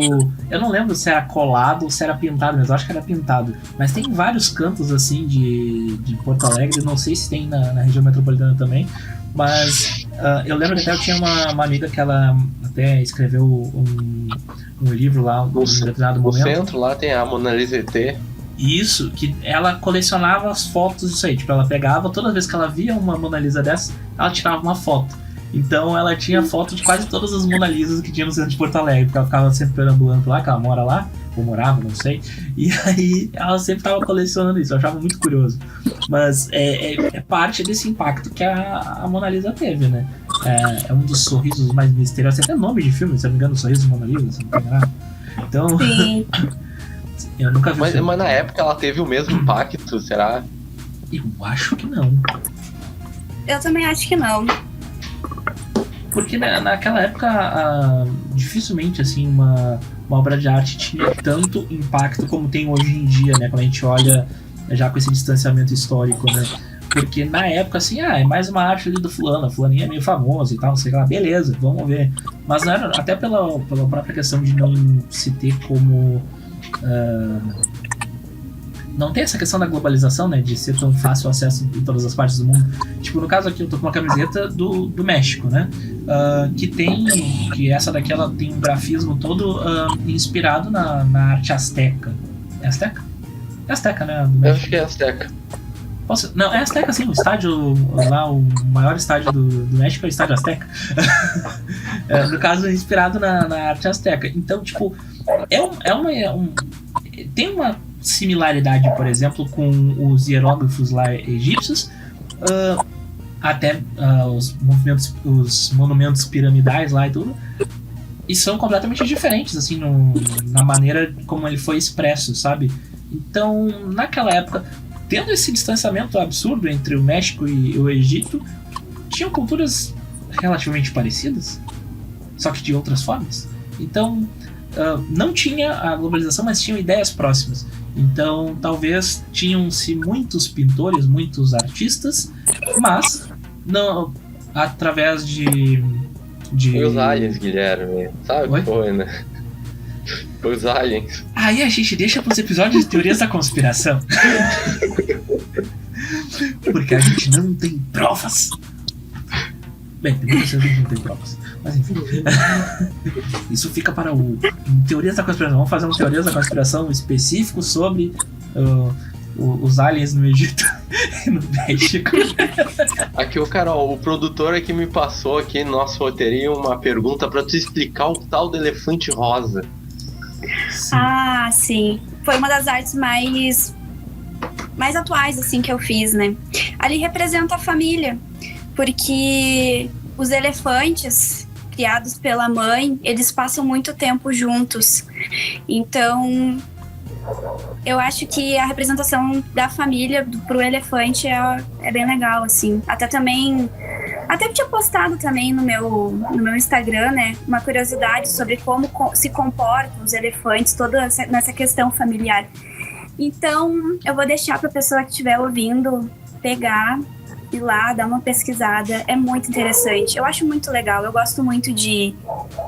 eu não lembro se era colado ou se era pintado, mas eu acho que era pintado. Mas tem vários cantos, assim, de Porto Alegre. Não sei se tem na região metropolitana também. Mas eu lembro que até eu tinha uma amiga que ela até escreveu um livro lá, em determinado momento. No centro lá tem a Mona Lisa ET. Isso, que ela colecionava as fotos disso aí. Tipo, ela pegava, toda vez que ela via uma Mona Lisa dessa, ela tirava uma foto. Então ela tinha foto de quase todas as Mona Lisas que tinha no centro de Porto Alegre, porque ela ficava sempre perambulando lá, que ela mora lá, ou morava, não sei. E aí ela sempre estava colecionando isso, eu achava muito curioso. Mas é parte desse impacto que a Mona Lisa teve, né? É um dos sorrisos mais misteriosos, tem até nome de filme, se não me engano, o sorriso de Mona Lisa, se não me engano. Então... Sim. Eu nunca vi o Mas filme. na época ela teve o mesmo impacto, será? Eu acho que não. Eu também acho que não. Porque naquela época, dificilmente assim, uma obra de arte tinha tanto impacto como tem hoje em dia, né? Quando a gente olha já com esse distanciamento histórico, né? Porque na época, assim, é mais uma arte ali do fulano, a fulaninha é meio famosa e tal, sei lá, beleza, vamos ver. Mas não era, até pela própria questão de não se ter como... não tem essa questão da globalização, né? De ser tão fácil o acesso em todas as partes do mundo. Tipo, no caso aqui, eu tô com uma camiseta do México, né? Que essa daqui, ela tem um grafismo todo inspirado na arte azteca. É azteca? É azteca, né? Do Eu México. acho que é Azteca. Não, é azteca, sim. O estádio lá, o maior estádio do México é o estádio azteca. No caso, inspirado na arte azteca. Então, tipo, tem uma similaridade, por exemplo, com os hieróglifos lá egípcios, até os monumentos piramidais lá e tudo, e são completamente diferentes, assim, na maneira como ele foi expresso, sabe? Então, naquela época, tendo esse distanciamento absurdo entre o México e o Egito, tinham culturas relativamente parecidas, só que de outras formas. Então, não tinha a globalização, mas tinham ideias próximas. Então, talvez tinham-se muitos pintores, muitos artistas, mas não através de... Foi os aliens, Guilherme. Sabe o Oi? que foi, né? Foi os aliens. Aí a gente deixa pros episódios de teorias da conspiração. Porque a gente não tem provas. Bem, tem muita certeza que não tem provas. Mas enfim. Isso fica para o Teorias da Conspiração. Vamos fazer um Teorias da Conspiração específico sobre os aliens no Egito e no México. Aqui, Carol, o produtor aqui me passou aqui no nosso roteirinho uma pergunta pra tu explicar o tal do elefante rosa. Sim. Ah, sim. Foi uma das artes mais atuais, assim, que eu fiz, né? Ali representa a família, porque os elefantes criados pela mãe, eles passam muito tempo juntos. Então, eu acho que a representação da família pro elefante é bem legal, assim. Até tinha postado também no meu Instagram, né, uma curiosidade sobre como se comportam os elefantes, toda nessa questão familiar. Então, eu vou deixar pra pessoa que estiver ouvindo pegar, ir lá, dar uma pesquisada. É muito interessante. Eu acho muito legal. Eu gosto muito de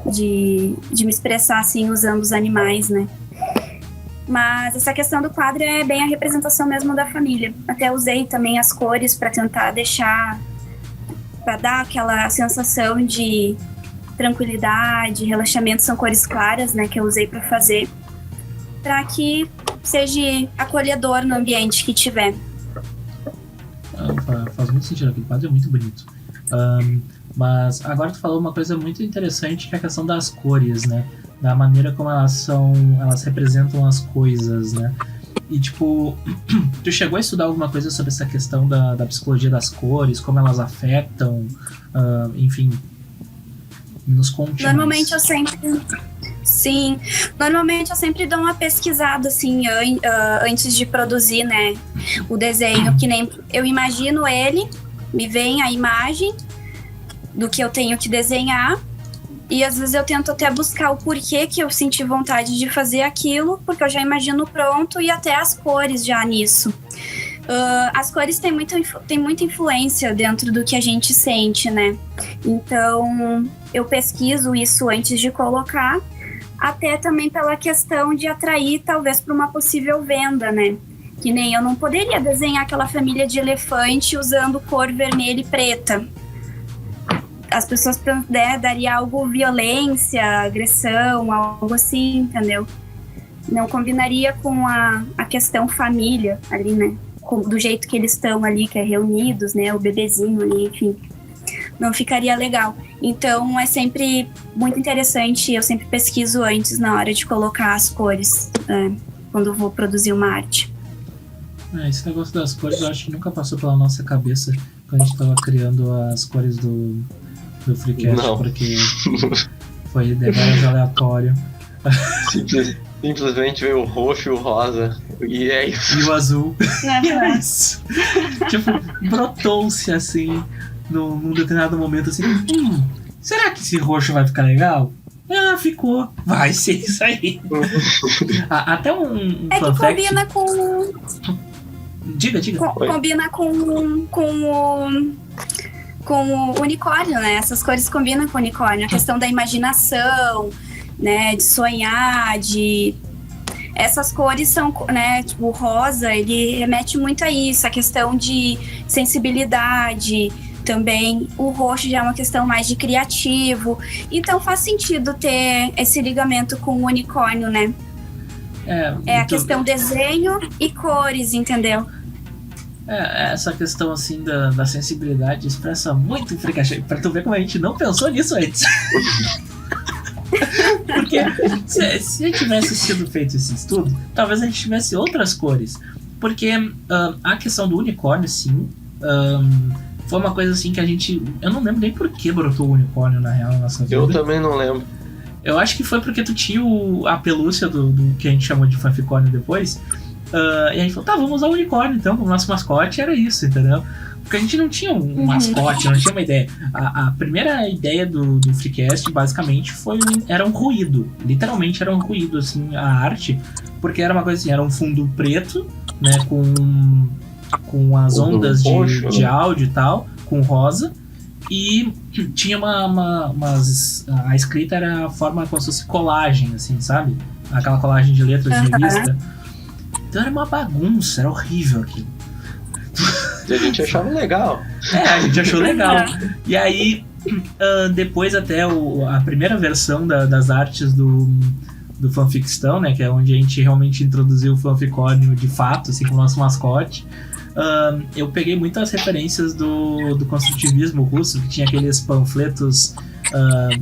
me expressar, assim, usando os animais, né. Mas essa questão do quadro é bem a representação mesmo da família. Até usei também as cores para tentar para dar aquela sensação de tranquilidade, relaxamento. São cores claras, né, que eu usei para fazer, para que seja acolhedor no ambiente que tiver. Faz muito sentido, aquele quadro é muito bonito. Mas agora tu falou uma coisa muito interessante, que é a questão das cores, né? Da maneira como elas representam as coisas, né? E tipo, tu chegou a estudar alguma coisa sobre essa questão da psicologia das cores, como elas afetam, enfim, nos conte mais. Normalmente eu sempre dou uma pesquisada, assim, antes de produzir, né, o desenho, que nem eu imagino ele, me vem a imagem do que eu tenho que desenhar, e às vezes eu tento até buscar o porquê que eu senti vontade de fazer aquilo, porque eu já imagino pronto, e até as cores já nisso. As cores têm muita influência dentro do que a gente sente, né? Então, eu pesquiso isso antes de colocar, até também pela questão de atrair, talvez, para uma possível venda, né? Que nem eu não poderia desenhar aquela família de elefante usando cor vermelha e preta. As pessoas daria algo violência, agressão, algo assim, entendeu? Não combinaria com a questão família ali, né? Do jeito que eles estão ali, que é reunidos, né? O bebezinho ali, enfim. Não ficaria legal. Então é sempre muito interessante, eu sempre pesquiso antes na hora de colocar as cores, quando eu vou produzir uma arte. Esse negócio das cores eu acho que nunca passou pela nossa cabeça quando a gente estava criando as cores do FreeCast, porque foi deveras aleatório. Simplesmente veio o roxo e o rosa. E é isso. E o azul. E é Aham. isso. Tipo, brotou-se assim, num determinado momento assim. Será que esse roxo vai ficar legal? Ah, ficou. Vai ser isso aí. Até um É que fun fact. combina com. Diga. Combina com o unicórnio, né? Essas cores combinam com o unicórnio. A questão da imaginação, né? De sonhar, de... Essas cores são, né? Tipo, o rosa, ele remete muito a isso. A questão de sensibilidade também. O roxo já é uma questão mais de criativo. Então faz sentido ter esse ligamento com o unicórnio, né? É a questão desenho e cores, entendeu? Essa questão assim da sensibilidade expressa muito o Freecast. Pra tu ver como a gente não pensou nisso antes. Porque se tivesse sido feito esse estudo, talvez a gente tivesse outras cores. Porque a questão do unicórnio, sim, foi uma coisa assim que a gente... Eu não lembro nem por que brotou o unicórnio na real na nossa vida. Eu também não lembro. Eu acho que foi porque tu tinha a pelúcia do que a gente chamou de fanficórnio depois. E a gente falou, tá, vamos usar o unicórnio então, o nosso mascote era isso, entendeu? Porque a gente não tinha um mascote, não tinha uma ideia. A primeira ideia do Freecast, basicamente, era um ruído. Literalmente era um ruído, assim, a arte. Porque era uma coisa assim, era um fundo preto, né, com as ondas de áudio e tal, com rosa. E tinha a escrita era a forma como se fosse colagem, assim, sabe? Aquela colagem de letras de revista. Então era uma bagunça, era horrível aquilo. E a gente achava legal. A gente achou legal. E aí, depois até a primeira versão das artes do Fanficstão, né? Que é onde a gente realmente introduziu o fanficórnio de fato, assim, com o nosso mascote. Eu peguei muitas referências do construtivismo russo, que tinha aqueles panfletos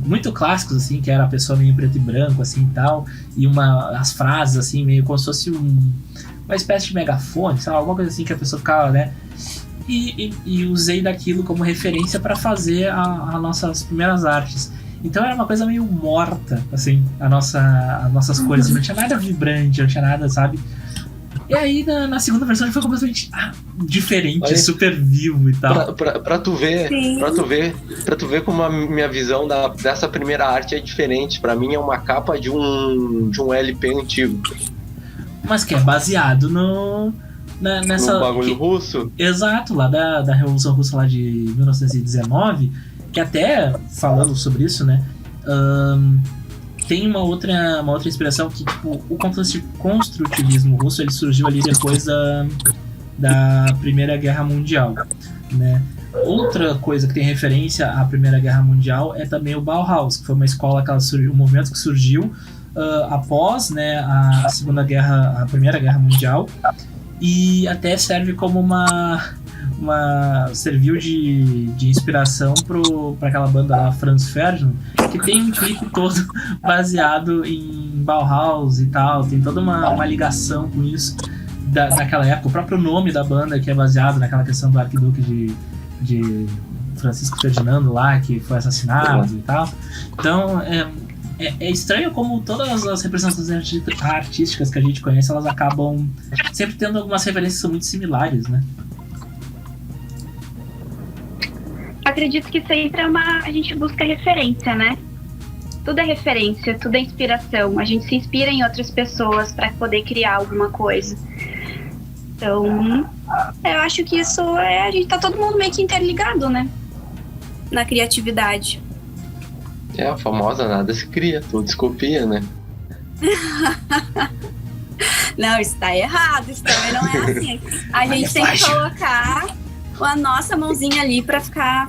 muito clássicos, assim, que era a pessoa meio em preto e branco, assim, e tal, e as frases, assim, meio como se fosse uma espécie de megafone, sei lá, alguma coisa assim que a pessoa ficava, né, e usei daquilo como referência para fazer as nossas primeiras artes. Então era uma coisa meio morta, assim, as nossas cores, não tinha nada vibrante, não tinha nada, sabe? E aí na segunda versão foi completamente diferente, aí, super vivo e tal. Pra tu ver como a minha visão dessa primeira arte é diferente. Pra mim é uma capa de um LP antigo. Mas que é baseado nessa... No bagulho russo? Exato, lá da Revolução Russa lá de 1919, que até, falando sobre isso, né... tem uma outra inspiração que, tipo, o construtivismo russo, ele surgiu ali depois da Primeira Guerra Mundial, né? Outra coisa que tem referência à Primeira Guerra Mundial é também o Bauhaus, que foi uma escola, um movimento que surgiu após, né, a Primeira Guerra Mundial, e até serve como serviu de inspiração para aquela banda lá, Franz Ferdinand, que tem um clipe todo baseado em Bauhaus e tal, tem toda uma ligação com isso daquela época. O próprio nome da banda, que é baseado naquela questão do arquiduque de Francisco Ferdinando lá, que foi assassinado e tal. Então é estranho como todas as representações artísticas que a gente conhece, elas acabam sempre tendo algumas referências que são muito similares, né? Acredito que sempre a gente busca referência, né? Tudo é referência, tudo é inspiração. A gente se inspira em outras pessoas para poder criar alguma coisa. Então, eu acho que isso a gente tá todo mundo meio que interligado, né? Na criatividade. É a famosa nada se cria, tudo se copia, né? Não, isso tá errado, isso também não é assim. A gente tem que colocar a nossa mãozinha ali pra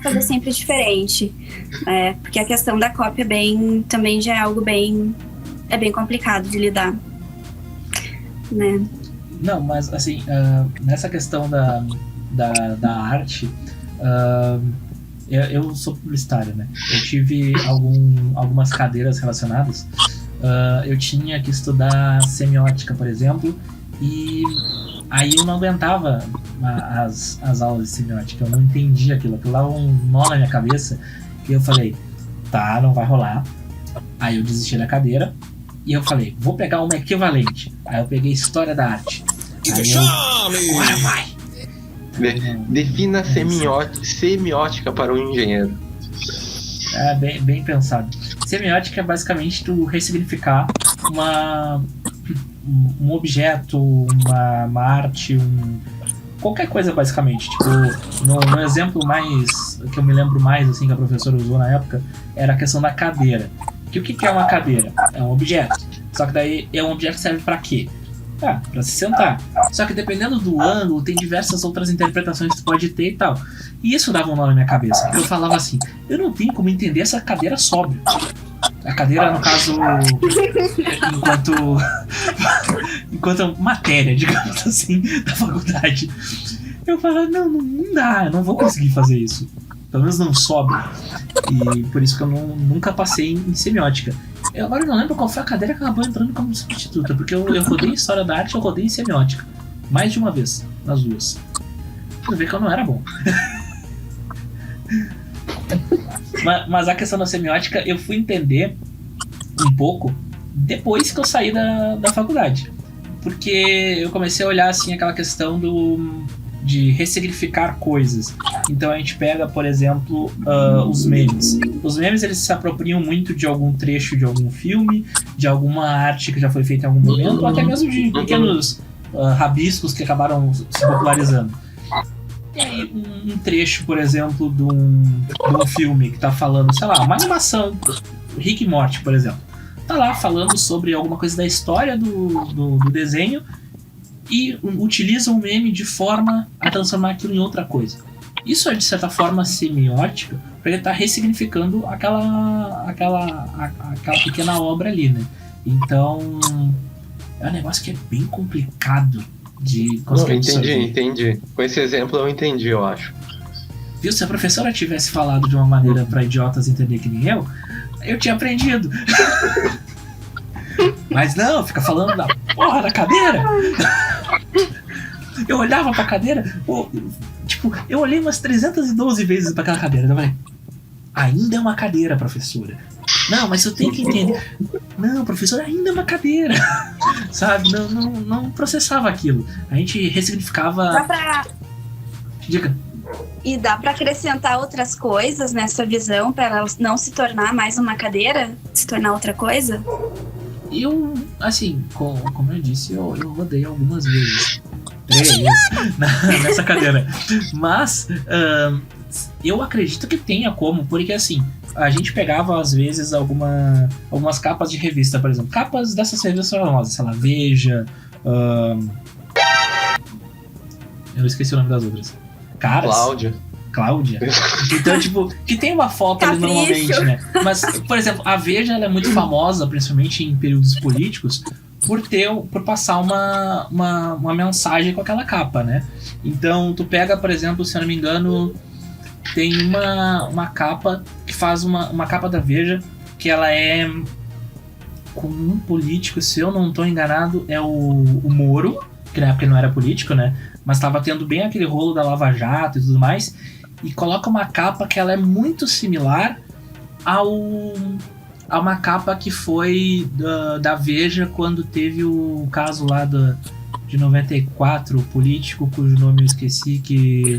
fazer sempre diferente. Porque a questão da cópia também já é algo bem complicado de lidar, né? Não, mas assim, nessa questão da arte, eu sou publicitário, né? Eu tive algumas cadeiras relacionadas. Eu tinha que estudar semiótica, por exemplo, e aí eu não aguentava as aulas de semiótica, eu não entendia aquilo lá um nó na minha cabeça, e eu falei, tá, não vai rolar. Aí eu desisti da cadeira, E eu falei, vou pegar uma equivalente. Aí eu peguei História da Arte. Aí agora vai. Defina semiótica para um engenheiro. É bem pensado. Semiótica é basicamente tu ressignificar um objeto, uma arte, qualquer coisa basicamente. Tipo, no exemplo mais que eu me lembro mais assim que a professora usou na época era a questão da cadeira. O que é uma cadeira? É um objeto. Só que daí é um objeto que serve pra quê? Pra se sentar. Só que dependendo do ângulo, tem diversas outras interpretações que tu pode ter e tal. E isso dava um nó na minha cabeça. Eu falava assim, eu não tenho como entender essa cadeira sóbria. A cadeira, no caso, enquanto matéria, digamos assim, da faculdade. Eu falava, não dá, eu não vou conseguir fazer isso. Pelo menos não sobe. E por isso que eu nunca passei em semiótica. Eu agora não lembro qual foi a cadeira que acabou entrando como substituta, porque eu rodei História da Arte e eu rodei em semiótica. Mais de uma vez, nas duas. Pra ver que eu não era bom. Mas a questão da semiótica eu fui entender um pouco depois que eu saí da faculdade. Porque eu comecei a olhar assim aquela questão de ressignificar coisas. Então a gente pega, por exemplo, os memes. Os memes, eles se apropriam muito de algum trecho de algum filme, de alguma arte que já foi feita em algum momento, ou até mesmo de pequenos rabiscos que acabaram se popularizando. E aí um trecho, por exemplo, de um filme que tá falando, sei lá, uma animação, Rick e Morty, por exemplo, tá lá falando sobre alguma coisa da história do desenho e utiliza o meme de forma a transformar aquilo em outra coisa. Isso é, de certa forma, semiótica, porque ele tá ressignificando aquela pequena obra ali, né? Então, é um negócio que é bem complicado de conseguir absorver. Entendi. Com esse exemplo eu entendi, eu acho. Viu? Se a professora tivesse falado de uma maneira pra idiotas entender que nem eu tinha aprendido. Mas não, fica falando da porra da cadeira. Eu olhava pra cadeira, eu olhei umas 312 vezes pra aquela cadeira. Eu falei, ainda é uma cadeira, professora. Não, mas eu tenho que entender. Não, professora, ainda é uma cadeira. Sabe? Não processava aquilo. A gente ressignificava. Diga. E dá pra acrescentar outras coisas nessa visão pra ela não se tornar mais uma cadeira? Se tornar outra coisa? Eu, assim, como eu disse, eu rodei algumas vezes. 3 nessa cadeira. Mas eu acredito que tenha como, porque assim, a gente pegava às vezes algumas capas de revista, por exemplo, capas dessas revistas famosas, sei lá, Veja, eu esqueci o nome das outras. Caras. Cláudia. Então, tipo, que tem uma foto ali normalmente, né? Mas, por exemplo, a Veja, ela é muito famosa, principalmente em períodos políticos, por passar uma mensagem com aquela capa, né? Então, tu pega, por exemplo, se eu não me engano, tem uma capa que faz uma capa da Veja, que ela é com um político, se eu não tô enganado, é o Moro, que na época ele não era político, né? Mas estava tendo bem aquele rolo da Lava Jato e tudo mais, e coloca uma capa que ela é muito similar a uma capa que foi da Veja quando teve o caso lá de 94, o político cujo nome eu esqueci, que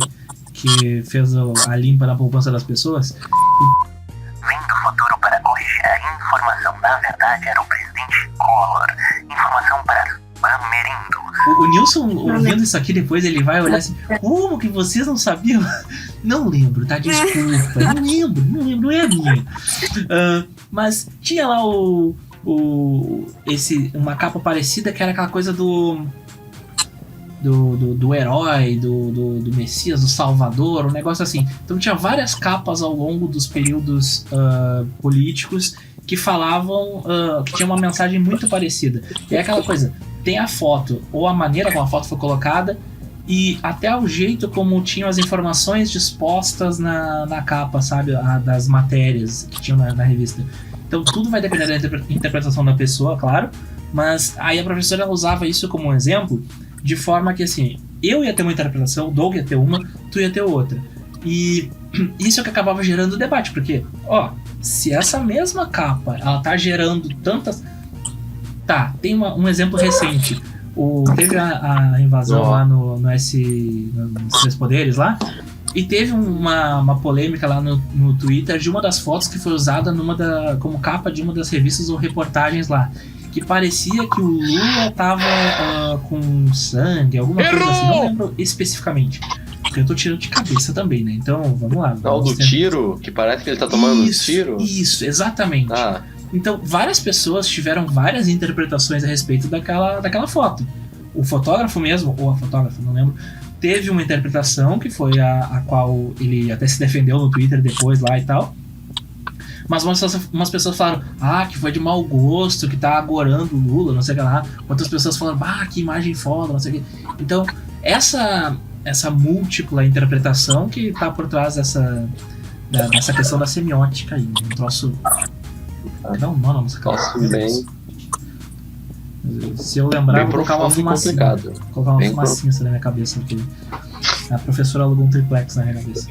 fez a limpa na poupança das pessoas. Vem do futuro para corrigir a informação. Na verdade, era o presidente Collor. Informação para Bamerindos. O Nilson, ouvindo isso aqui depois, ele vai olhar assim, como que vocês não sabiam? Não lembro, tá? Desculpa. Não lembro, não é a minha. Mas tinha lá uma capa parecida, que era aquela coisa do herói, do Messias, do Salvador, um negócio assim. Então tinha várias capas ao longo dos períodos políticos que falavam, que tinha uma mensagem muito parecida. E é aquela coisa, tem a foto, ou a maneira como a foto foi colocada, e até o jeito como tinham as informações dispostas na capa, sabe? Das matérias que tinham na revista. Então tudo vai depender da interpretação da pessoa, claro, mas aí a professora usava isso como um exemplo, de forma que assim, eu ia ter uma interpretação, o Doug ia ter uma, tu ia ter outra. E isso é que acabava gerando debate, porque, se essa mesma capa, ela tá gerando tantas... Tá, tem um exemplo recente. Teve a invasão lá nos Três Poderes lá. E teve uma polêmica lá no Twitter de uma das fotos que foi usada como capa de uma das revistas ou reportagens lá. Que parecia que o Lula tava com sangue, alguma coisa assim. Não lembro especificamente. Porque eu tô tirando de cabeça também, né? Então, vamos lá. O do tiro? Que parece que ele tá tomando tiro? Isso, exatamente. Então, várias pessoas tiveram várias interpretações a respeito daquela foto. O fotógrafo mesmo, ou a fotógrafa, não lembro, teve uma interpretação que foi a qual ele até se defendeu no Twitter depois lá e tal. Mas umas pessoas falaram, que foi de mau gosto, que tá agorando o Lula, não sei o que lá. Outras pessoas falaram, que imagem foda, não sei o que. Então, essa múltipla interpretação que tá por trás dessa questão da semiótica aí. Um troço... Não, nossa cabeça. Bem... Se eu lembrar, vou colocar uma fumacinha. Colocar uma fumacinha na minha cabeça, porque a professora alugou um triplex na minha cabeça.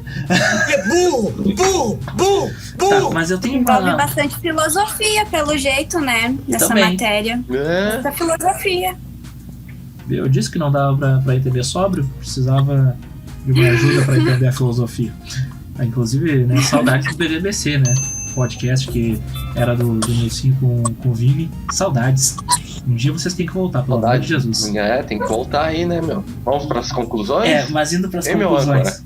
Tá, mas eu tenho envolve bastante filosofia, pelo jeito, né? Nessa também. Matéria. Essa filosofia. Eu disse que não dava pra entender sóbrio, precisava de uma ajuda pra entender a filosofia. Inclusive, né, saudades do BBBC, né? Podcast que era do Nilcinho com o Vini. Saudades. Um dia vocês têm que voltar, pelo amor de Jesus. Tem que voltar aí, né, meu? Vamos pras conclusões? Mas indo pras conclusões.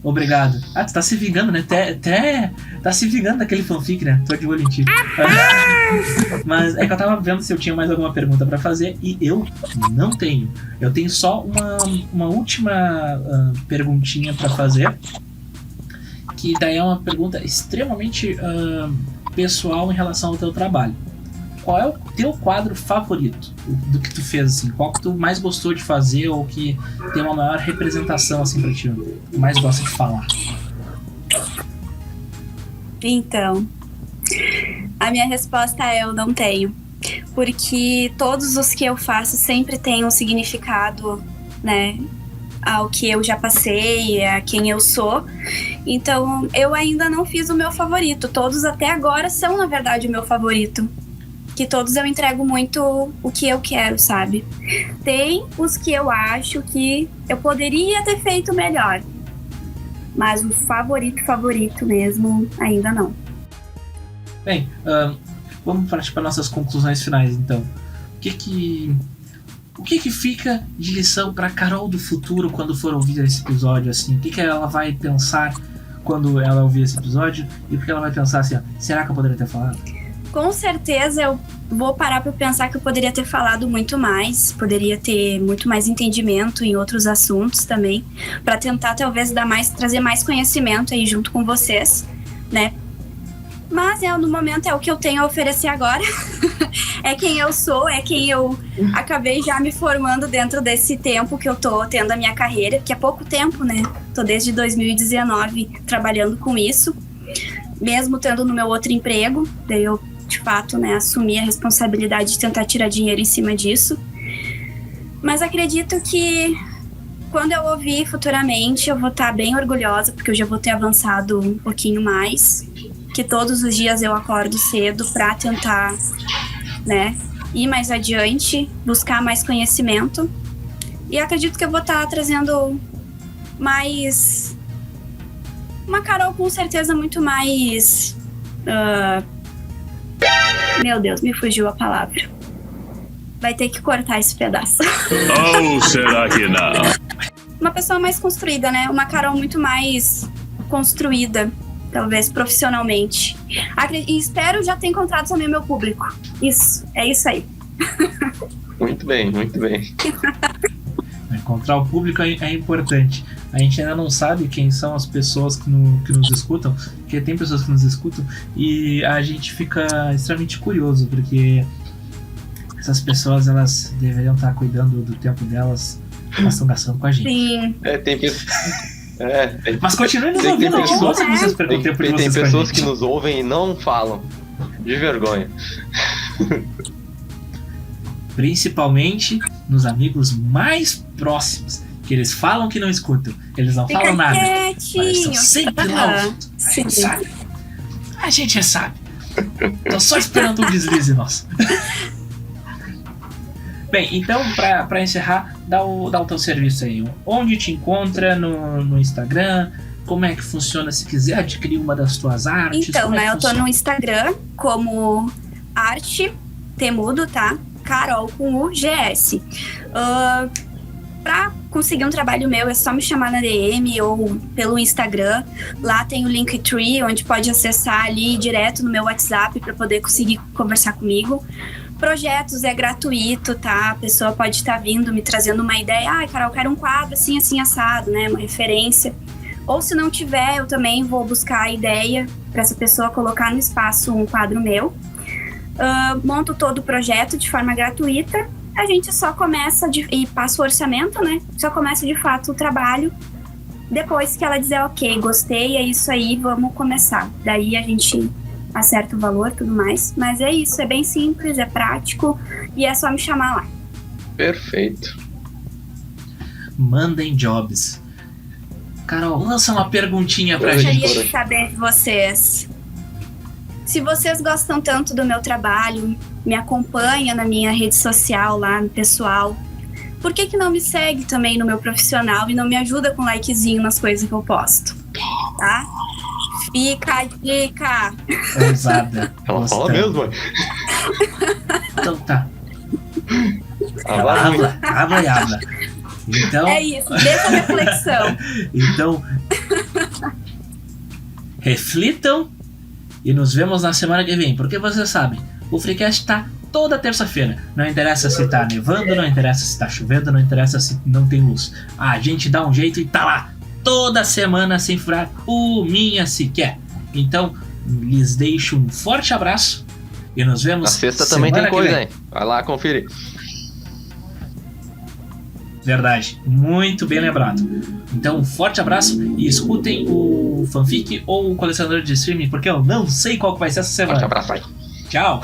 Obrigado. Tu tá se vingando, né? Até tá se vingando daquele fanfic, né? Tô de olho em ti. Mas é que eu tava vendo se eu tinha mais alguma pergunta pra fazer e eu não tenho. Eu tenho só uma última perguntinha pra fazer. Que daí é uma pergunta extremamente pessoal em relação ao teu trabalho. Qual é o teu quadro favorito do que tu fez, assim? Qual que tu mais gostou de fazer ou que tem uma maior representação, assim, pra ti? Que mais gosta de falar? Então, a minha resposta é eu não tenho. Porque todos os que eu faço sempre têm um significado, né? Ao que eu já passei, a quem eu sou. Então, eu ainda não fiz o meu favorito. Todos até agora são, na verdade, o meu favorito. Que todos eu entrego muito o que eu quero, sabe? Tem os que eu acho que eu poderia ter feito melhor. Mas o favorito mesmo, ainda não. Bem, vamos partir para nossas conclusões finais, então. O que fica de lição para Carol do futuro quando for ouvir esse episódio, assim? O que ela vai pensar quando ela ouvir esse episódio? E o que ela vai pensar assim, será que eu poderia ter falado? Com certeza eu vou parar para pensar que eu poderia ter falado muito mais, poderia ter muito mais entendimento em outros assuntos também, para tentar talvez trazer mais conhecimento aí junto com vocês, né? Mas no momento é o que eu tenho a oferecer agora. É quem eu sou, é quem eu acabei já me formando dentro desse tempo que eu tô tendo a minha carreira, que é pouco tempo, né? Tô desde 2019 trabalhando com isso, mesmo tendo no meu outro emprego, daí eu de fato, né, assumir a responsabilidade de tentar tirar dinheiro em cima disso. Mas acredito que quando eu ouvir futuramente, eu vou estar bem orgulhosa, porque eu já vou ter avançado um pouquinho mais. Que todos os dias eu acordo cedo para tentar, né, ir mais adiante, buscar mais conhecimento. E acredito que eu vou estar trazendo mais... Uma Carol com certeza muito mais... Meu Deus, me fugiu a palavra. Vai ter que cortar esse pedaço. Ou será que não? Uma pessoa mais construída, né? Uma Carol muito mais construída, talvez profissionalmente. E espero já ter encontrado também o meu público. Isso, é isso aí. Muito bem, muito bem. Encontrar o público é importante. A gente ainda não sabe quem são as pessoas que nos escutam, porque tem pessoas que nos escutam e a gente fica extremamente curioso, porque essas pessoas, elas deveriam estar cuidando do tempo delas, elas estão gastando com a gente. Sim. Tem pessoas... Mas continue nos ouvindo, a gente gosta que vocês percam tempo de vocês. Tem pessoas que nos ouvem e não falam, de vergonha. Principalmente nos amigos mais próximos, que eles falam que não escutam, eles não falam nada, mas estão sempre lá ouvindo. A gente sabe. A gente sabe. Tô só esperando um deslize nosso. Bem, então, pra encerrar, dá o teu serviço aí. Onde te encontra no Instagram? Como é que funciona se quiser adquirir uma das tuas artes? Então, Como é que né, eu tô funciona? no Instagram como arte, temudo, tá? Carol com o GS. Pra conseguir um trabalho meu é só me chamar na DM ou pelo Instagram. Lá tem o Linktree, onde pode acessar ali direto no meu WhatsApp para poder conseguir conversar comigo. Projetos é gratuito, tá? A pessoa pode estar vindo, me trazendo uma ideia. Ah, Carol, eu quero um quadro assim, assim, assado, né? Uma referência. Ou se não tiver, eu também vou buscar a ideia para essa pessoa colocar no espaço um quadro meu. Monto todo o projeto de forma gratuita. A gente só começa e passa o orçamento, né? Só começa de fato o trabalho. Depois que ela dizer, ok, gostei, é isso aí, vamos começar. Daí a gente acerta o valor e tudo mais. Mas é isso, é bem simples, é prático e é só me chamar lá. Perfeito. Mandem jobs. Carol, lança uma perguntinha pra Gostaria gente. de saber de vocês. Se vocês gostam tanto do meu trabalho, me acompanha na minha rede social lá, no pessoal, por que não me segue também no meu profissional e não me ajuda com likezinho nas coisas que eu posto? Tá? Fica a dica! Ousada. Ela fala Gostamos. mesmo, mãe. Então tá. Ela Habla e habla. Então, É isso, deixa a reflexão. então reflitam e nos vemos na semana que vem. Porque vocês sabem, o Freecast tá toda terça-feira. Não interessa se tá nevando, não interessa se tá chovendo, não interessa se não tem luz. A gente dá um jeito e tá lá toda semana sem furar minha sequer. Então, lhes deixo um forte abraço e nos vemos Na sexta também semana tem que coisa, vem. hein? Vai lá conferir. Verdade, muito bem lembrado. Então, um forte abraço e escutem o fanfic ou o colecionador de streaming, porque eu não sei qual que vai ser essa semana. Forte abraço aí. Tchau!